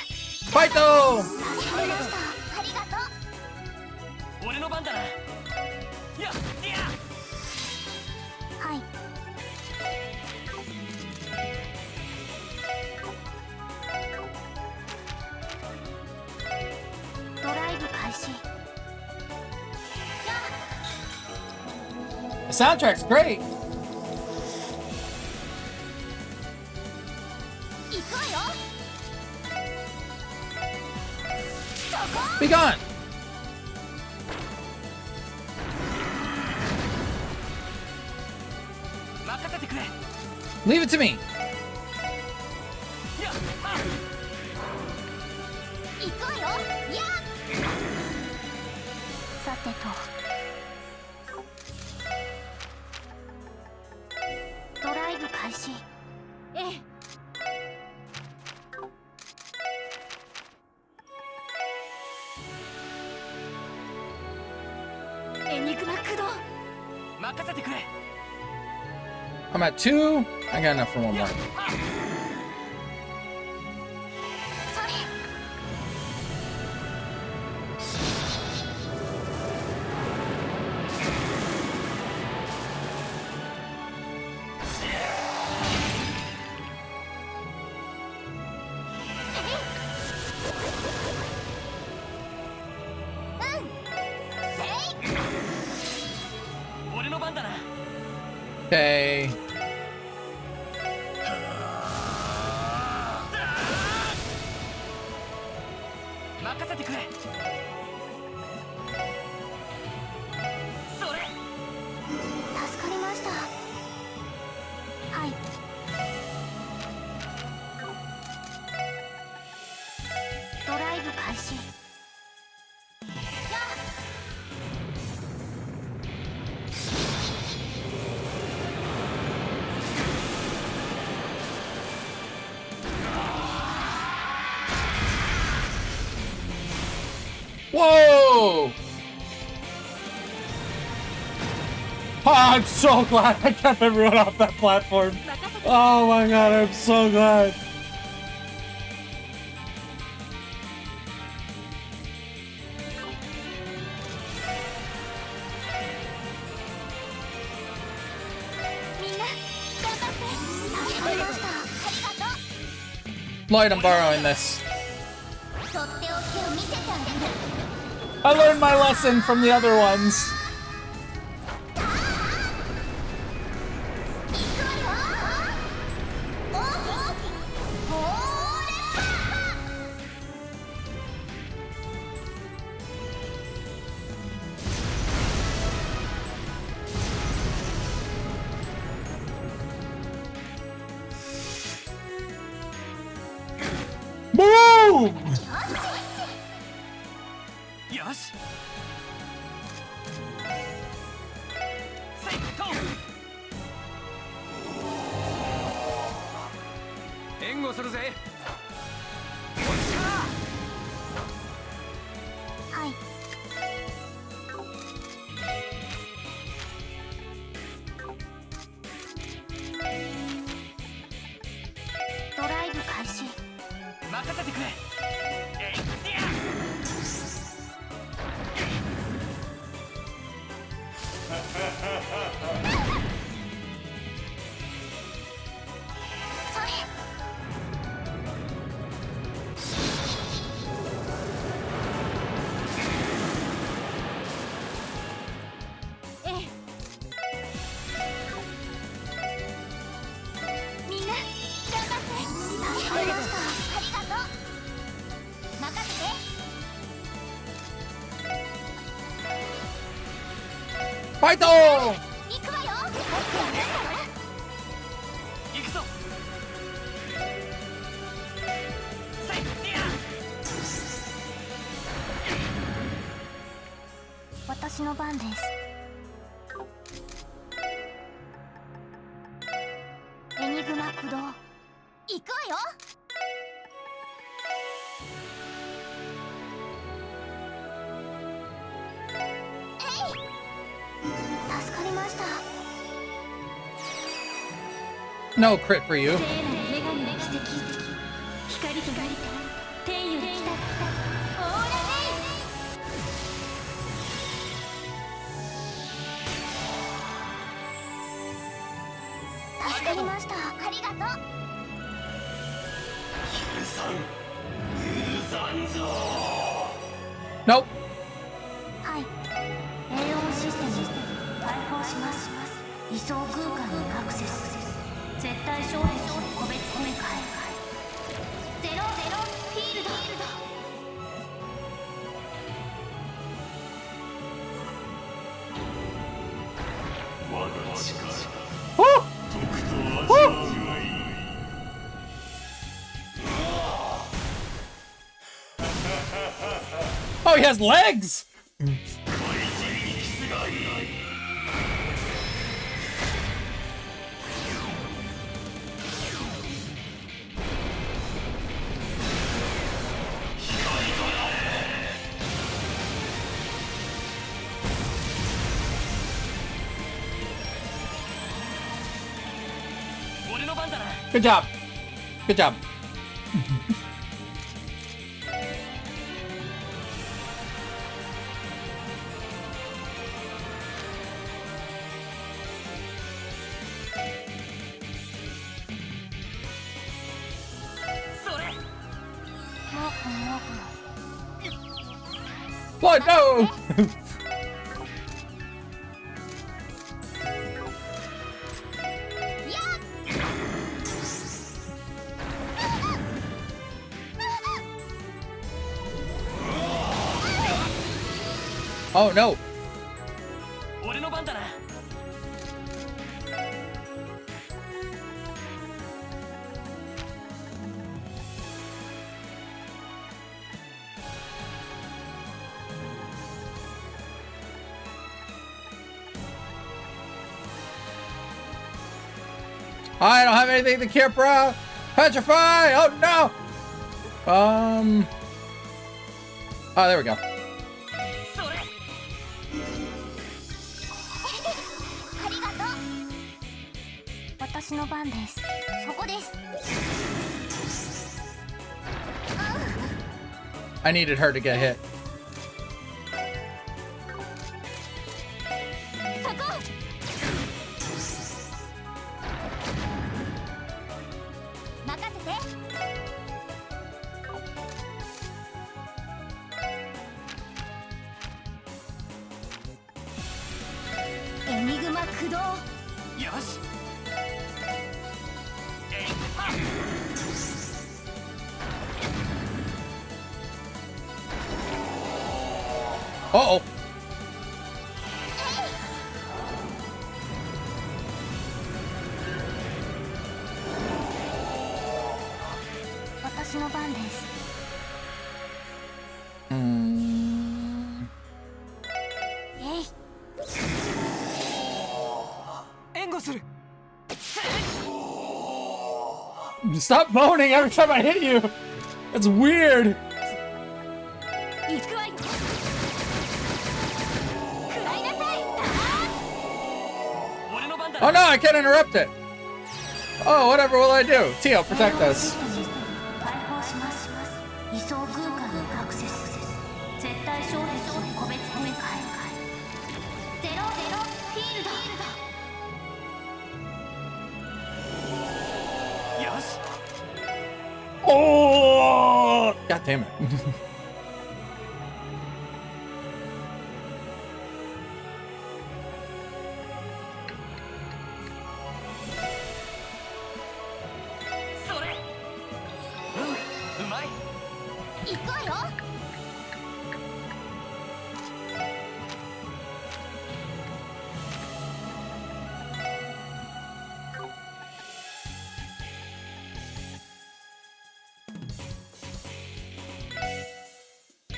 Fight though! 助かりました。ありがとう。俺の番だなやっはい。ドライブ開始。 The soundtrack's great. 行くわよ。そこ。 Be gone! 任せてくれ Leave it to me. やっ行くわよ。やっ。さてと。ドライブ開始。ええ。任せてくれ。 I'm at 2. I got enough for one more. それ。俺の番だな。 Okay. 任せてくれ。それ。助かりました。はい。ドライブ開始。やっ。 Whoa! Oh, I'm so glad I kept everyone off that platform. Oh my god, I'm so glad. Lloyd, I'm borrowing this. I learned my lesson from the other ones. Boom! よし。セイト。援護するぜ。おっしゃ。はい。ドライブ開始。任せてくれ。えいってや。 それ。ええ。みんな、頑張って。助かりました。ありがとう。任せて。 Fight! 行くわよ。行くぞ。セイってや。私の番です。エニグマ駆動。行くわよ。助かりました。 No crit for you. 聖なる女神の奇跡。光となり天より来た。オーラネイ。助かりました。ありがとう。 Nope. はい。栄養システム解放します。位相空間にアクセス。絶対障壁を個別組み換え。ゼロフィールド。我が力 Woo! とくと味わうがいい Oh, he has legs! 怪人キスがいい ドの番だな。 Good job. Good job. それ。もくもく What? No! Oh no! 俺の番だな。 I don't have anything to cure, bro. Petrify! Oh no! Oh, there we go. それ。ありがとう。私の番です。そこです。 I needed her to get hit. そこ。任せて。エニグマ駆動。よし。えいはっ。 Uh-oh. 私の番です。えい。援護する。 Stop moaning every time I hit you. It's weird. 行くわよ。食らいなさい。俺の番だ Oh な。 no, I can't interrupt it. Oh, whatever will I do? Tio, protect us. 解放します。位相空間にアクセス。絶対障壁を個別組み換え。ゼロフィールド。 よし。 Oh! God damn it. それ。うまい。 行くわよ。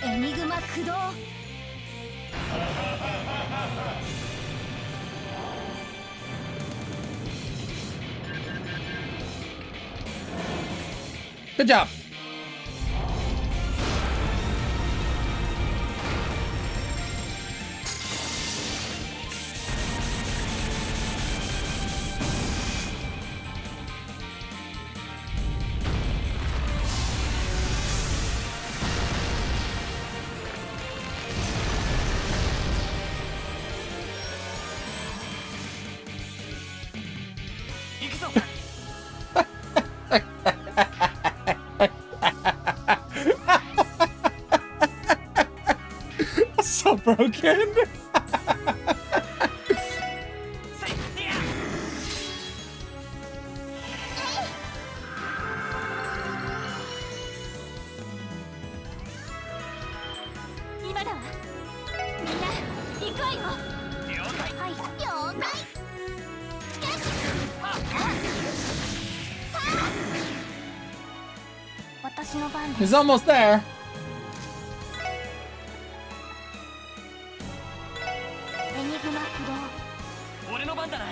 エニグマ駆動。 Good job. So broken. 今だわ。みんな行くわよ。了解。はい、了解。私の番です。 He's almost there. エニグマ駆動。 俺の番だな。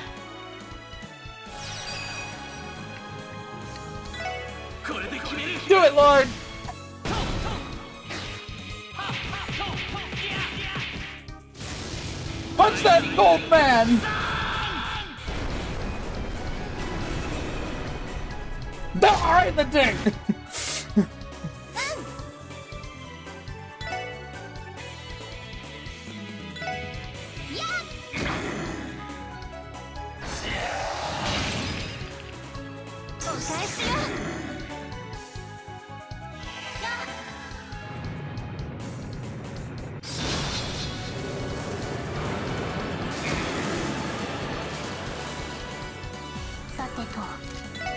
これで決める。 Do it, Lord. Punch that gold man. Alright, the dick!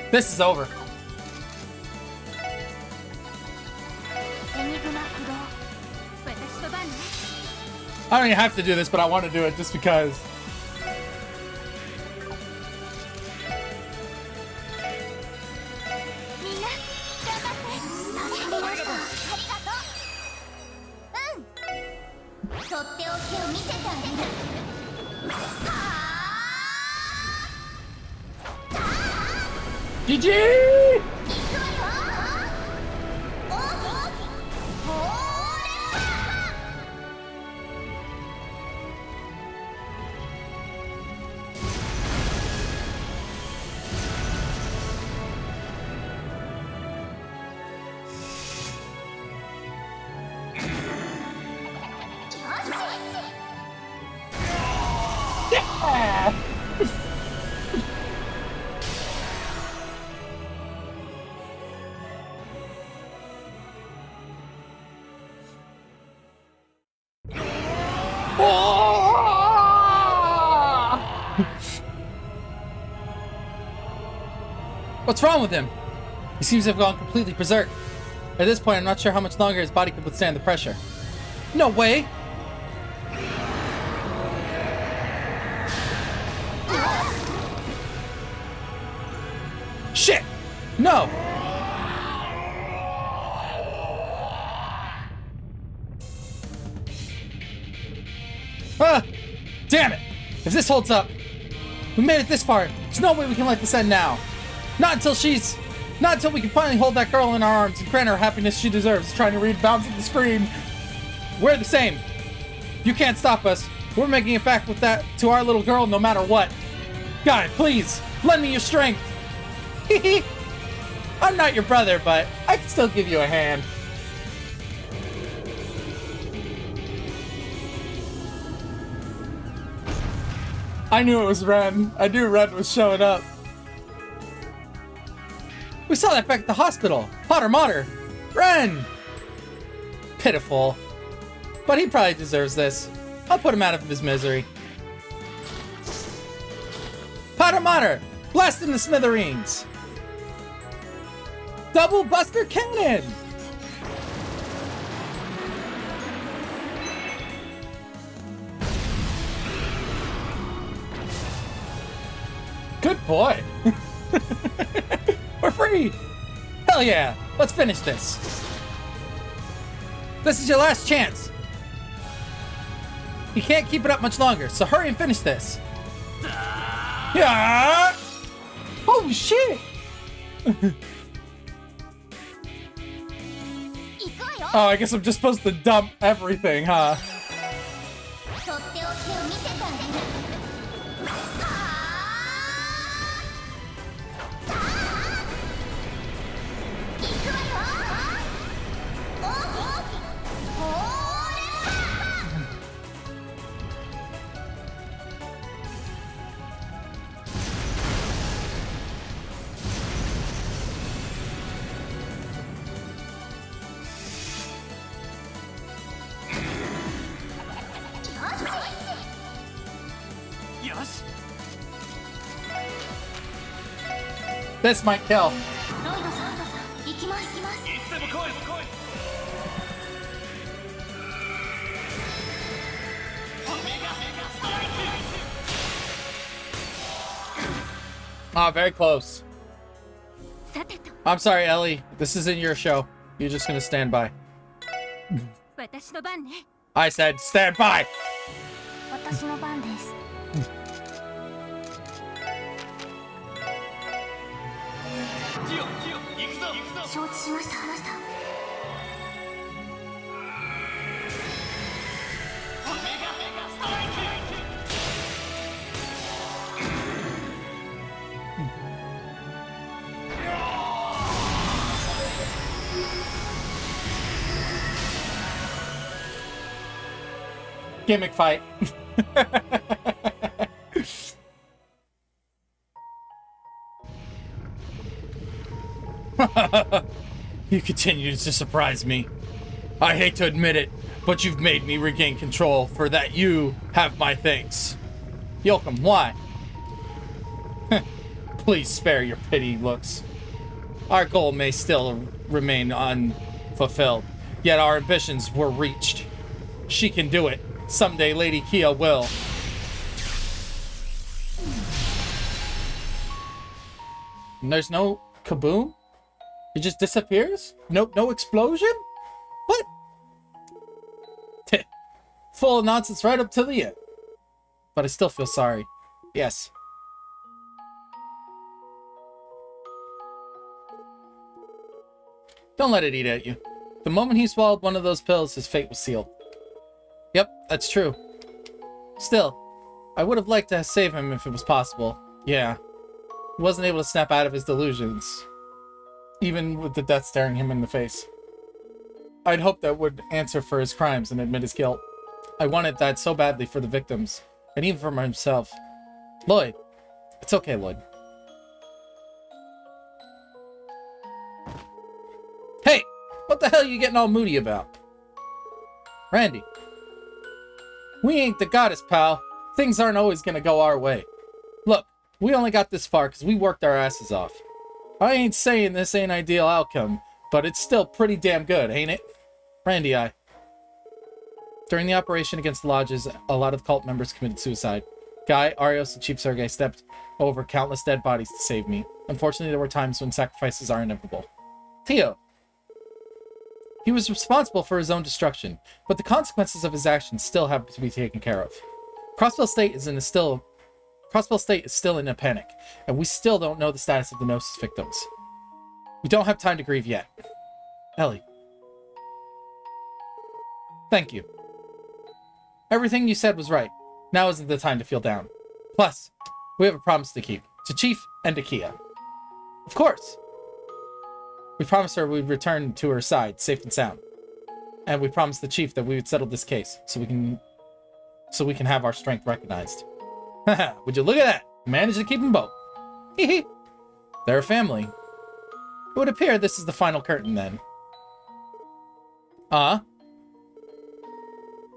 This is over. I don't even have to do this, but I want to do it just because. GG! Yeah! What's wrong with him? He seems to have gone completely berserk. At this point, I'm not sure how much longer his body could withstand the pressure. No way! Shit! No! Ah! Damn it! If this holds up, we made it this far. There's no way we can let this end now. Not until we can finally hold that girl in our arms and grant her happiness she deserves. Trying to read bounds at the screen. We're the same. You can't stop us. We're making it back with that to our little girl no matter what. God, please, lend me your strength. I'm not your brother, but I can still give you a hand. I knew it was Ren. I knew Ren was showing up. We saw that back at the hospital. Potter Mater. Ren! Pitiful. But he probably deserves this. I'll put him out of his misery. Potter Mater! Blast in the smithereens! Double Buster Cannon! Good boy! We're free! Hell yeah! Let's finish this! This is your last chance! You can't keep it up much longer, so hurry and finish this! Yeah! Oh shit! Oh, I guess I'm just supposed to dump everything, huh? This might kill. Ah, very close. I'm sorry, Ellie. This isn't your show. You're just gonna stand by. I said stand by! Gimmick fight. You continue to surprise me. I hate to admit it, but you've made me regain control. For that, you have my thanks. Yoakum, why? Please spare your pity looks. Our goal may still remain unfulfilled, yet our ambitions were reached. She can do it. Someday Lady Kia will. And there's no kaboom? It just disappears? No explosion? What? Full of nonsense right up to the end. But I still feel sorry. Yes. Don't let it eat at you. The moment he swallowed one of those pills, his fate was sealed. Yep, that's true. Still, I would have liked to save him if it was possible. Yeah. He wasn't able to snap out of his delusions, even with the death staring him in the face. I'd hoped that would answer for his crimes and admit his guilt. I wanted that so badly for the victims, and even for himself. Lloyd. It's okay, Lloyd. Hey! What the hell are you getting all moody about? Randy. We ain't the goddess, pal. Things aren't always gonna go our way. Look, we only got this far because we worked our asses off. I ain't saying this ain't ideal outcome, but it's still pretty damn good, ain't it? Randy, During the operation against the lodges, a lot of the cult members committed suicide. Guy, Arios, and Chief Sergei stepped over countless dead bodies to save me. Unfortunately, there were times when sacrifices are inevitable. Theo. He was responsible for his own destruction, but the consequences of his actions still have to be taken care of. Crossbell State is still in a panic, and we still don't know the status of the Gnosis victims. We don't have time to grieve yet. Ellie. Thank you. Everything you said was right. Now isn't the time to feel down. Plus, we have a promise to keep. To Chief and to Kia. Of course. We promised her we'd return to her side, safe and sound. And we promised the Chief that we would settle this case, so we can have our strength recognized. Haha, would you look at that? Managed to keep them both. Hehe. They're a family. It would appear this is the final curtain then.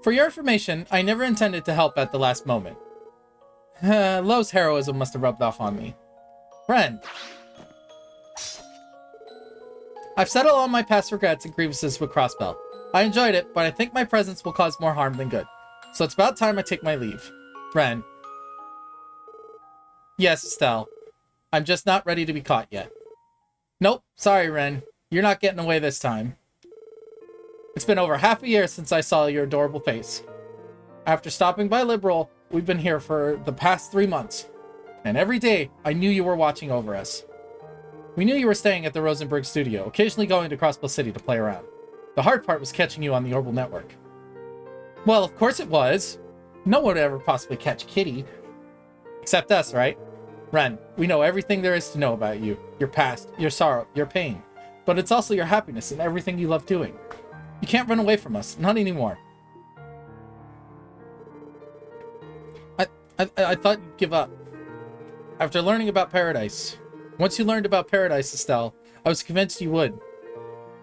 For your information, I never intended to help at the last moment. Lowe's heroism must have rubbed off on me. Ren. I've settled all my past regrets and grievances with Crossbell. I enjoyed it, but I think my presence will cause more harm than good. So it's about time I take my leave. Ren. Yes, Estelle. I'm just not ready to be caught yet. Nope, sorry, Ren. You're not getting away this time. It's been over half a year since I saw your adorable face. After stopping by Liberal, we've been here for the past 3 months. And every day, I knew you were watching over us. We knew you were staying at the Rosenberg studio, occasionally going to Crossbell City to play around. The hard part was catching you on the Orbital Network. Well, of course it was. No one would ever possibly catch Kitty. Except us, right? Ren, we know everything there is to know about you. Your past, your sorrow, your pain. But it's also your happiness and everything you love doing. You can't run away from us. Not anymore. I thought you'd give up. After learning about Paradise. Once you learned about Paradise, Estelle, I was convinced you would.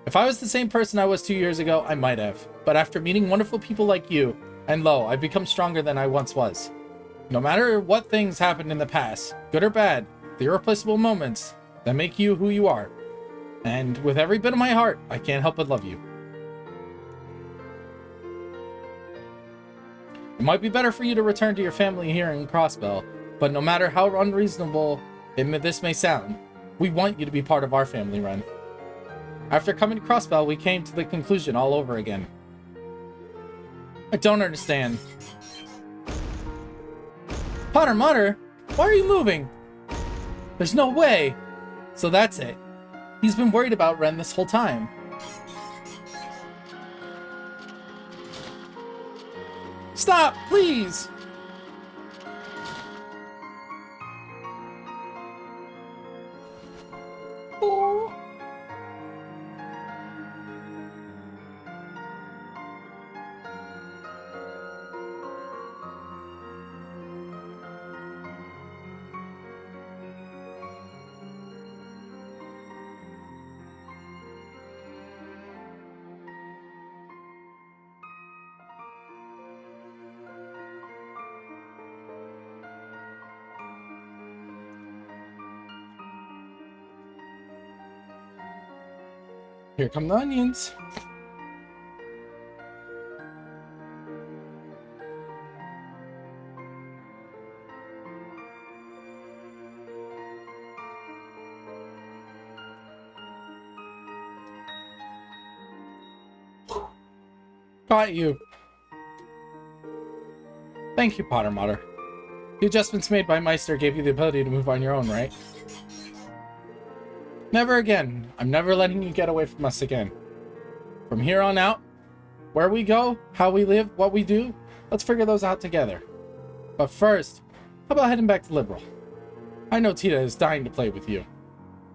If I was the same person I was 2 years ago, I might have. But after meeting wonderful people like you, and lo, I've become stronger than I once was. No matter what things happened in the past, good or bad, the irreplaceable moments that make you who you are. And with every bit of my heart, I can't help but love you. It might be better for you to return to your family here in Crossbell, but no matter how unreasonable this may sound, we want you to be part of our family, Ren. After coming to Crossbell, we came to the conclusion all over again. I don't understand. Potter Mutter, why are you moving? There's no way. So that's it. He's been worried about Ren this whole time. Stop, please! Oh. Here come the onions. Got you. Thank you, Potter Motter. The adjustments made by Meister gave you the ability to move on your own, right? Never again. I'm never letting you get away from us again. From here on out, where we go, how we live, what we do, let's figure those out together. But first, how about heading back to Liberal? I know Tita is dying to play with you.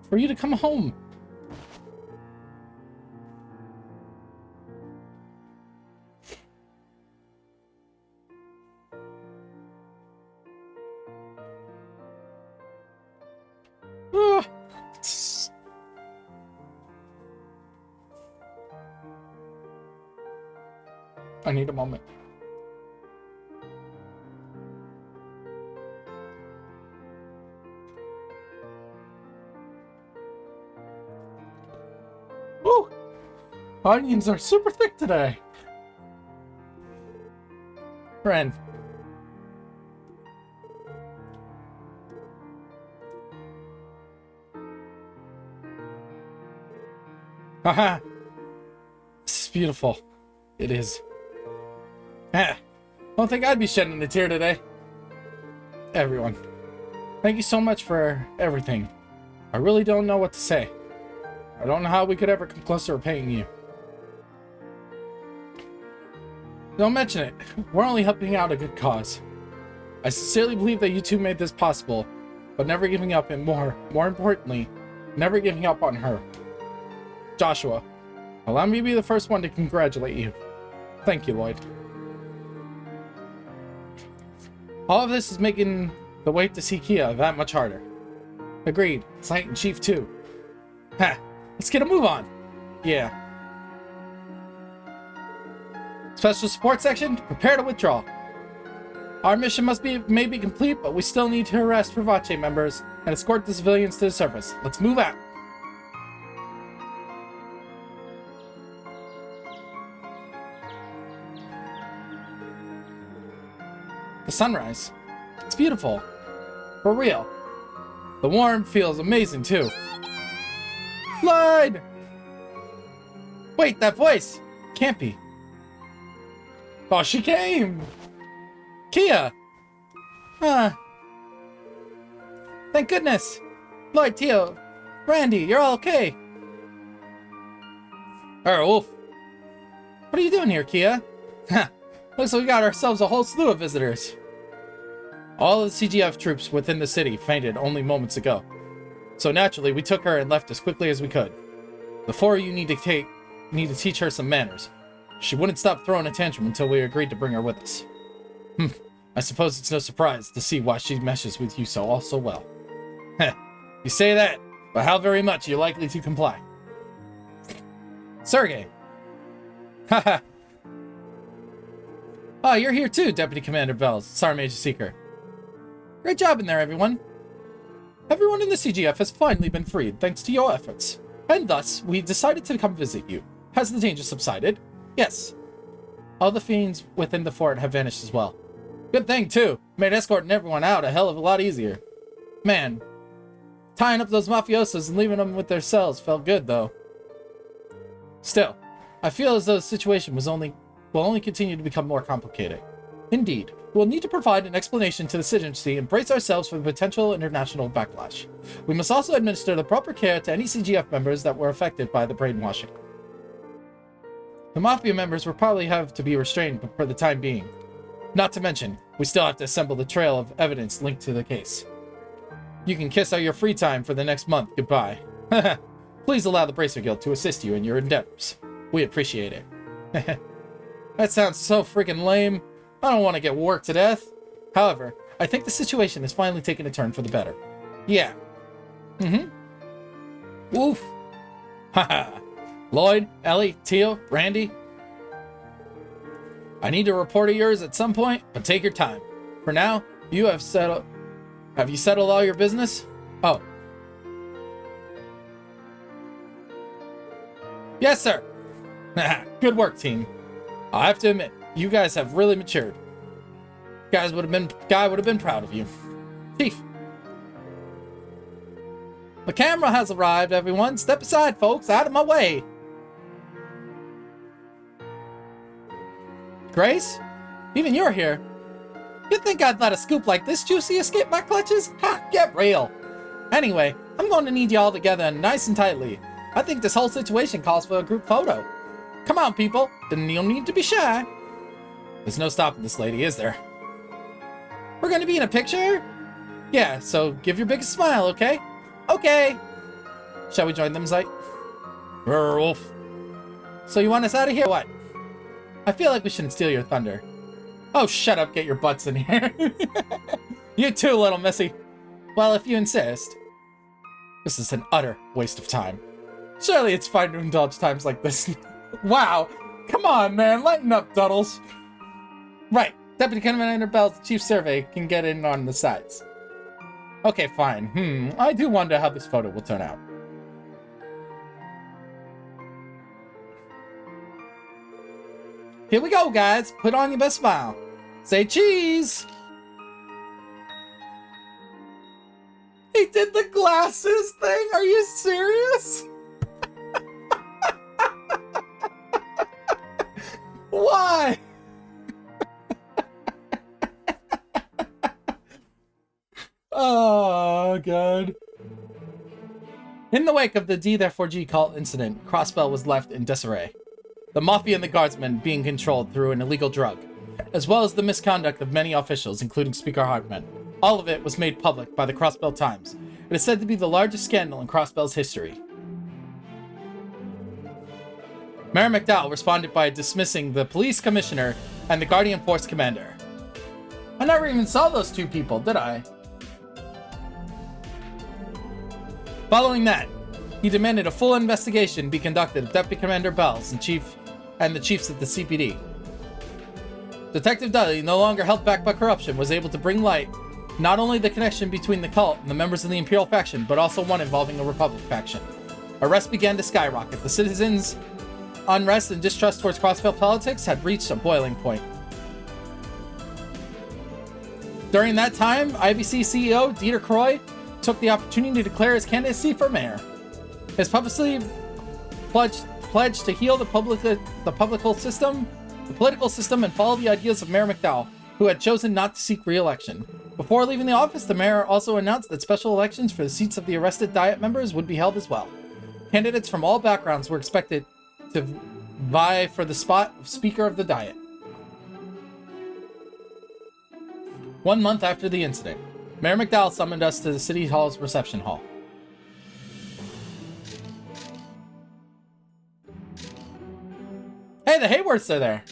For you to come home. Ah. I need a moment. Woo! Onions are super thick today. Ren. Haha. This is beautiful. It is. Don't think I'd be shedding a tear today. Everyone, thank you so much for everything. I really don't know what to say. I don't know how we could ever come close to repaying you. Don't mention it. We're only helping out a good cause. I sincerely believe that you two made this possible, but never giving up, and more importantly, never giving up on her. Joshua, allow me to be the first one to congratulate you. Thank you, Lloyd. All of this is making the wait to see Kia that much harder. Agreed. Silent and Chief too. Ha! Let's get a move on. Yeah. Special support section, prepare to withdraw. Our mission may be complete, but we still need to arrest Privace members and escort the civilians to the surface. Let's move out. The sunrise. It's beautiful. For real. The warmth feels amazing too. Lloyd! Wait, that voice! Can't be. Oh, she came! Kia! Thank goodness! Lloyd, Tio, Randy, you're all okay. Wolf. What are you doing here, Kia? Looks like we got ourselves a whole slew of visitors. All of the CGF troops within the city fainted only moments ago. So naturally, we took her and left as quickly as we could. The four of you need to teach her some manners. She wouldn't stop throwing a tantrum until we agreed to bring her with us. I suppose it's no surprise to see why she meshes with you so well. You say that, but how very much you're likely to comply. Sergey. Haha. Oh, you're here too, Deputy Commander Bells, Sergeant Major Seeker. Great job in there, everyone. Everyone in the CGF has finally been freed, thanks to your efforts. And thus, we decided to come visit you. Has the danger subsided? Yes. All the fiends within the fort have vanished as well. Good thing, too. Made escorting everyone out a hell of a lot easier. Man, tying up those mafiosos and leaving them with their cells felt good, though. Still, I feel as though the situation will only continue to become more complicated. Indeed, we'll need to provide an explanation to the citizenry and brace ourselves for the potential international backlash. We must also administer the proper care to any CGF members that were affected by the brainwashing. The Mafia members will probably have to be restrained for the time being. Not to mention, we still have to assemble the trail of evidence linked to the case. You can kiss out your free time for the next month. Goodbye. Please allow the Bracer Guild to assist you in your endeavors. We appreciate it. That sounds so freaking lame. I don't want to get worked to death. However, I think the situation has finally taken a turn for the better. Yeah. Woof. Haha. Lloyd, Ellie, Teal, Randy. I need a report of yours at some point, but take your time. For now, you have settled... Have you settled all your business? Oh. Yes, sir. Good work, team. I have to admit, you guys have really matured. Guy would have been proud of you. Chief. The camera has arrived, everyone. Step aside, folks. Out of my way. Grace? Even you're here. You'd think I'd let a scoop like this juicy escape my clutches? Ha! Get real. Anyway, I'm going to need you all together nice and tightly. I think this whole situation calls for a group photo. Come on, people. Then you'll need to be shy. There's no stopping this lady, is there? We're gonna be in a picture? Yeah, so give your biggest smile, okay? Okay. Shall we join them, Zeit? Wolf. So you want us out of here? What? I feel like we shouldn't steal your thunder. Oh, shut up. Get your butts in here. You too, little missy. Well, if you insist. This is an utter waste of time. Surely it's fine to indulge times like this. Wow. Come on, man. Lighten up, Duddles. Right. Deputy Commander Bell's chief survey can get in on the sides. Okay, fine. I do wonder how this photo will turn out. Here we go, guys. Put on your best smile. Say cheese. He did the glasses thing? Are you serious? Why? Oh, God. In the wake of the D-Therefore-G cult incident, Crossbell was left in disarray. The Mafia and the Guardsmen being controlled through an illegal drug, as well as the misconduct of many officials, including Speaker Hartman. All of it was made public by the Crossbell Times. It is said to be the largest scandal in Crossbell's history. Mayor McDowell responded by dismissing the police commissioner and the Guardian Force commander. I never even saw those two people, did I? Following that, he demanded a full investigation be conducted of Deputy Commander Bells and the chiefs of the CPD. Detective Dudley, no longer held back by corruption, was able to bring light not only the connection between the cult and the members of the Imperial faction, but also one involving a Republic faction. Arrests began to skyrocket. The citizens' unrest and distrust towards Crossbell politics had reached a boiling point. During that time, IBC CEO Dieter Croy took the opportunity to declare his candidacy for mayor. His publicly pledged to heal the political system and follow the ideas of Mayor McDowell, who had chosen not to seek re-election. Before leaving the office, the mayor also announced that special elections for the seats of the arrested Diet members would be held as well. Candidates from all backgrounds were expected to vie for the spot of Speaker of the Diet. 1 month after the incident, Mayor McDowell summoned us to the City Hall's reception hall. Hey, the Hayworths are there.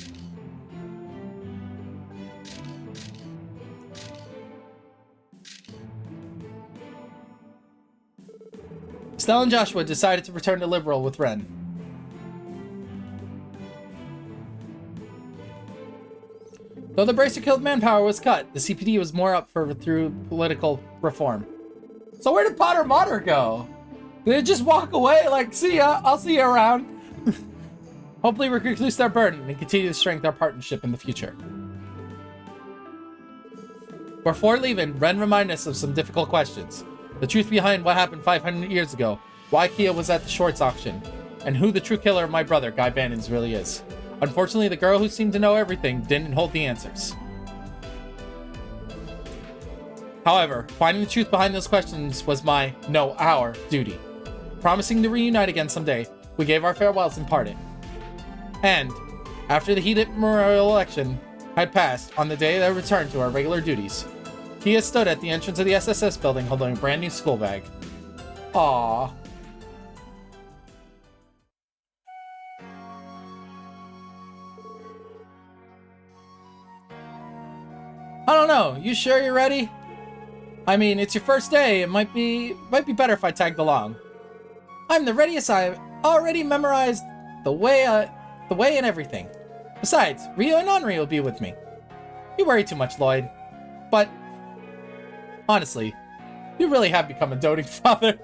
Stella and Joshua decided to return to Liberal with Ren. Though the bracer-killed manpower was cut, the CPD was more up for through political reform. So where did Potter Mater go? Did it just walk away like, see ya, I'll see you around? Hopefully we can reduce our burden and continue to strengthen our partnership in the future. Before leaving, Ren reminded us of some difficult questions. The truth behind what happened 500 years ago, why Kia was at the Shorts auction, and who the true killer of my brother, Guy Bannons, really is. Unfortunately, the girl who seemed to know everything didn't hold the answers. However, finding the truth behind those questions was our duty. Promising to reunite again someday, we gave our farewells and parted. And, after the heated mayoral election had passed, on the day that I returned to our regular duties, Kia stood at the entrance of the SSS building holding a brand new school bag. Aww. I don't know. You sure you're ready? I mean, it's your first day. It might be better if I tagged along. I'm the readiest. I've already memorized the way and everything. Besides, Rio and Henri will be with me. You worry too much, Lloyd. But honestly, you really have become a doting father.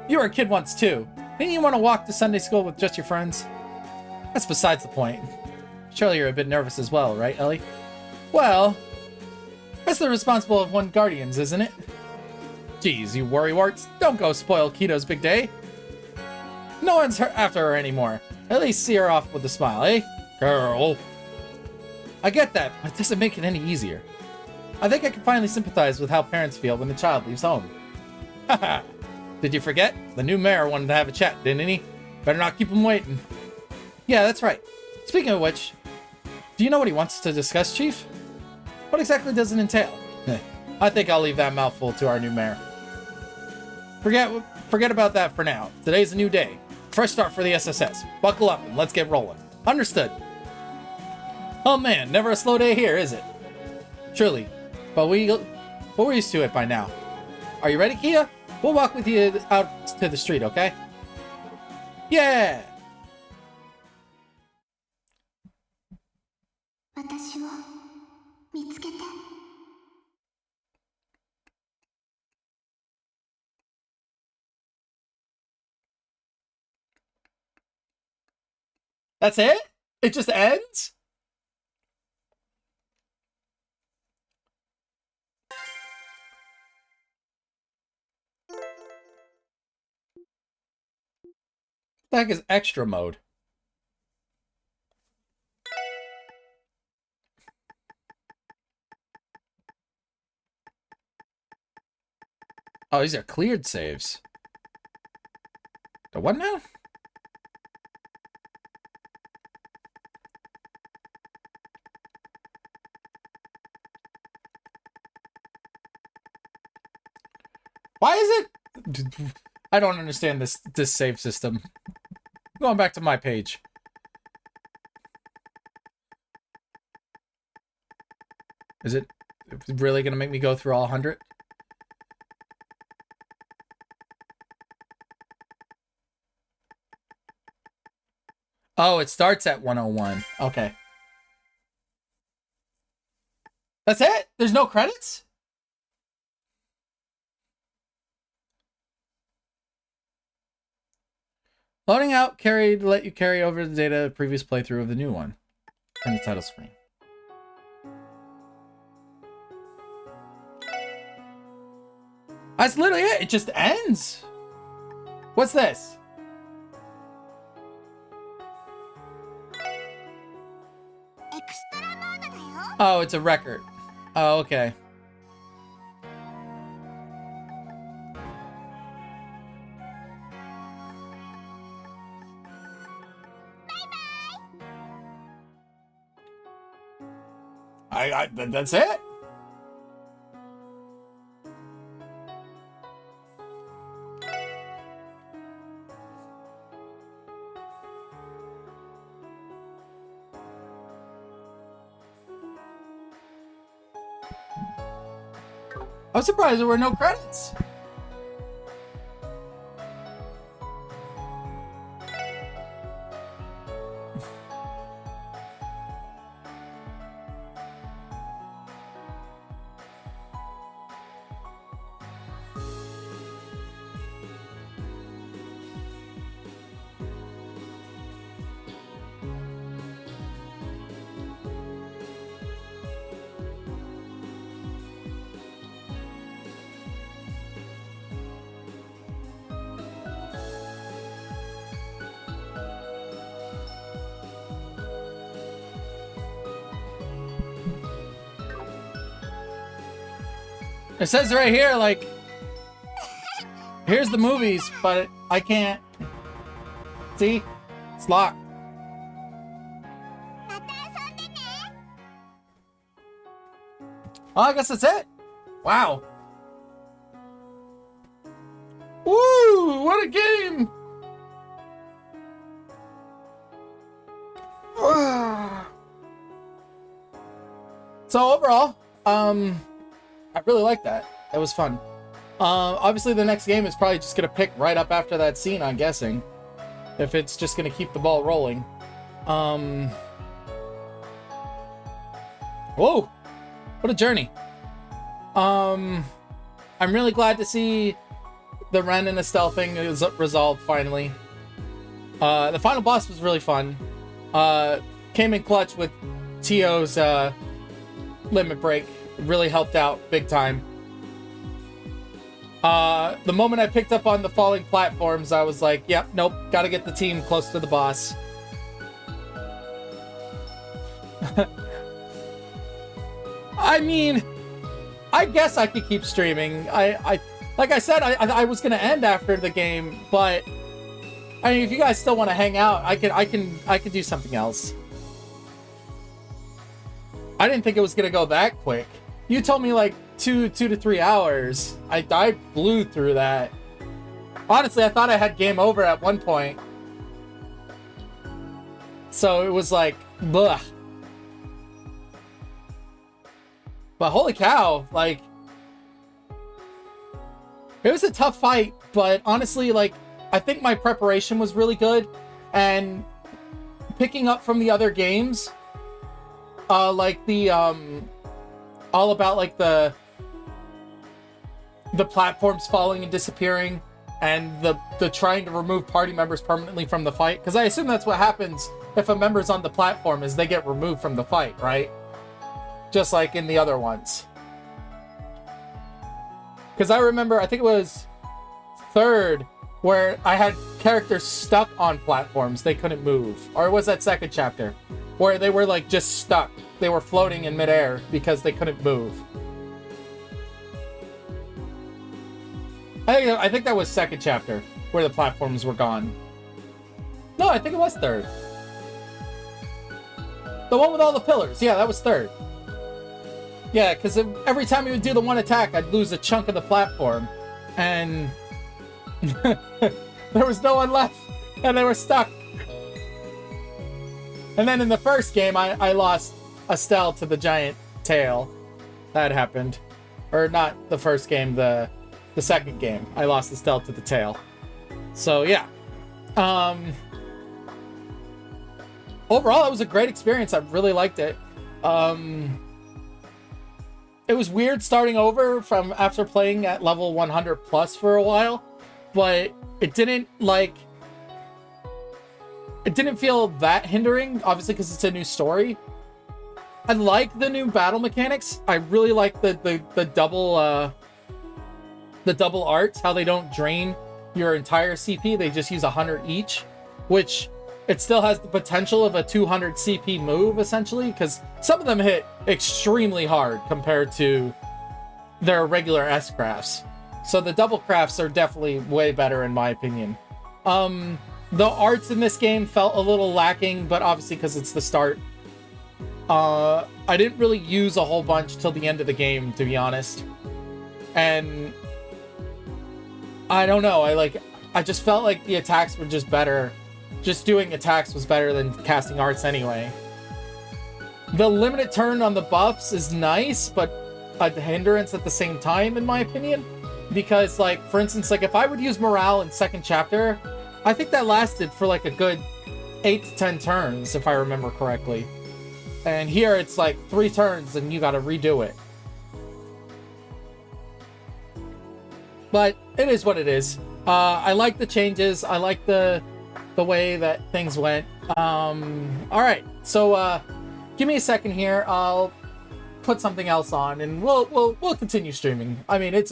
You were a kid once too. Didn't you want to walk to Sunday school with just your friends? That's besides the point. Surely you're a bit nervous as well, right, Ellie? Well, that's the responsible of one guardians, isn't it? Geez, you worrywarts. Don't go spoil Kito's big day. No one's after her anymore. At least see her off with a smile, eh? Girl. I get that, but it doesn't make it any easier. I think I can finally sympathize with how parents feel when the child leaves home. Haha. Did you forget? The new mayor wanted to have a chat, didn't he? Better not keep him waiting. Yeah, that's right. Speaking of which, do you know what he wants to discuss, Chief? What exactly does it entail? I think I'll leave that mouthful to our new mayor. Forget about that for now. Today's a new day. Fresh start for the SSS. Buckle up and let's get rolling. Understood. Oh man, never a slow day here, is it? Surely. But we're used to it by now. Are you ready, Kia? We'll walk with you out to the street, okay? Yeah! 私を見つけて。That's it? It just ends? What the heck is extra mode? Oh, these are cleared saves. The what now? Why is it? I don't understand this save system. Going back to my page. Is it really gonna make me go through all 100? Oh, it starts at 101. Okay. That's it? There's no credits? Loading out carry to let you carry over the data of the previous playthrough of the new one. Turn the title screen. That's literally it. It just ends. What's this? Oh, it's a record. Oh, okay. That's it? I'm surprised there were no credits. It says right here, like, here's the movies, but I can't. See? It's locked. Oh, I guess that's it. Wow. Woo! What a game! So overall, I really like that. That was fun. Obviously the next game is probably just gonna pick right up after that scene, I'm guessing. If it's just gonna keep the ball rolling. Whoa! What a journey. I'm really glad to see the Ren and Estelle thing is resolved finally. The final boss was really fun. Came in clutch with Tio's limit break. It really helped out big time. The moment I picked up on the falling platforms, I was like, yep, nope, gotta get the team close to the boss. I mean, I guess I could keep streaming. I like I said, I was gonna end after the game, but I mean, if you guys still want to hang out, I could do something else. I didn't think it was gonna go that quick. You told me like 2 to 3 hours. I blew through that. Honestly, I thought I had game over at one point. So it was like, bleh. But holy cow, like, it was a tough fight, but honestly, like, I think my preparation was really good, and picking up from the other games, like the, all about like the platforms falling and disappearing, and the trying to remove party members permanently from the fight, because I assume that's what happens if a member's on the platform, is they get removed from the fight, right? Just like in the other ones. Because I remember, I think it was 3rd, where I had characters stuck on platforms. They couldn't move. Or was that 2nd chapter? Where they were like just stuck. They were floating in midair because they couldn't move. I think that was 2nd chapter, where the platforms were gone. No, I think it was 3rd. The one with all the pillars. Yeah, that was 3rd. Yeah, because every time you would do the one attack, I'd lose a chunk of the platform. And there was no one left. And they were stuck. And then in the first game, I lost Estelle to the giant tail. That happened. Or not the first game, the second game. I lost Estelle to the tail. So, yeah. Overall, it was a great experience. I really liked it. It was weird starting over from after playing at level 100 plus for a while, but it didn't feel that hindering, obviously, because it's a new story. I like the new battle mechanics. I really like the double arts, how they don't drain your entire CP. They just use 100 each, which it still has the potential of a 200 CP move, essentially, because some of them hit extremely hard compared to their regular S-crafts. So the double crafts are definitely way better, in my opinion. The arts in this game felt a little lacking, but obviously because it's the start. I didn't really use a whole bunch till the end of the game, to be honest. And I don't know, I just felt like the attacks were just better. Just doing attacks was better than casting arts anyway. The limited turn on the buffs is nice, but a hindrance at the same time, in my opinion. Because, like, for instance, like, if I would use morale in 2nd chapter, I think that lasted for, like, a good 8 to 10 turns, if I remember correctly. And here, it's, like, 3 turns, and you gotta redo it. But it is what it is. I like the changes. I like the way that things went. All right, so give me a second here. I'll put something else on, and we'll continue streaming. I mean, it's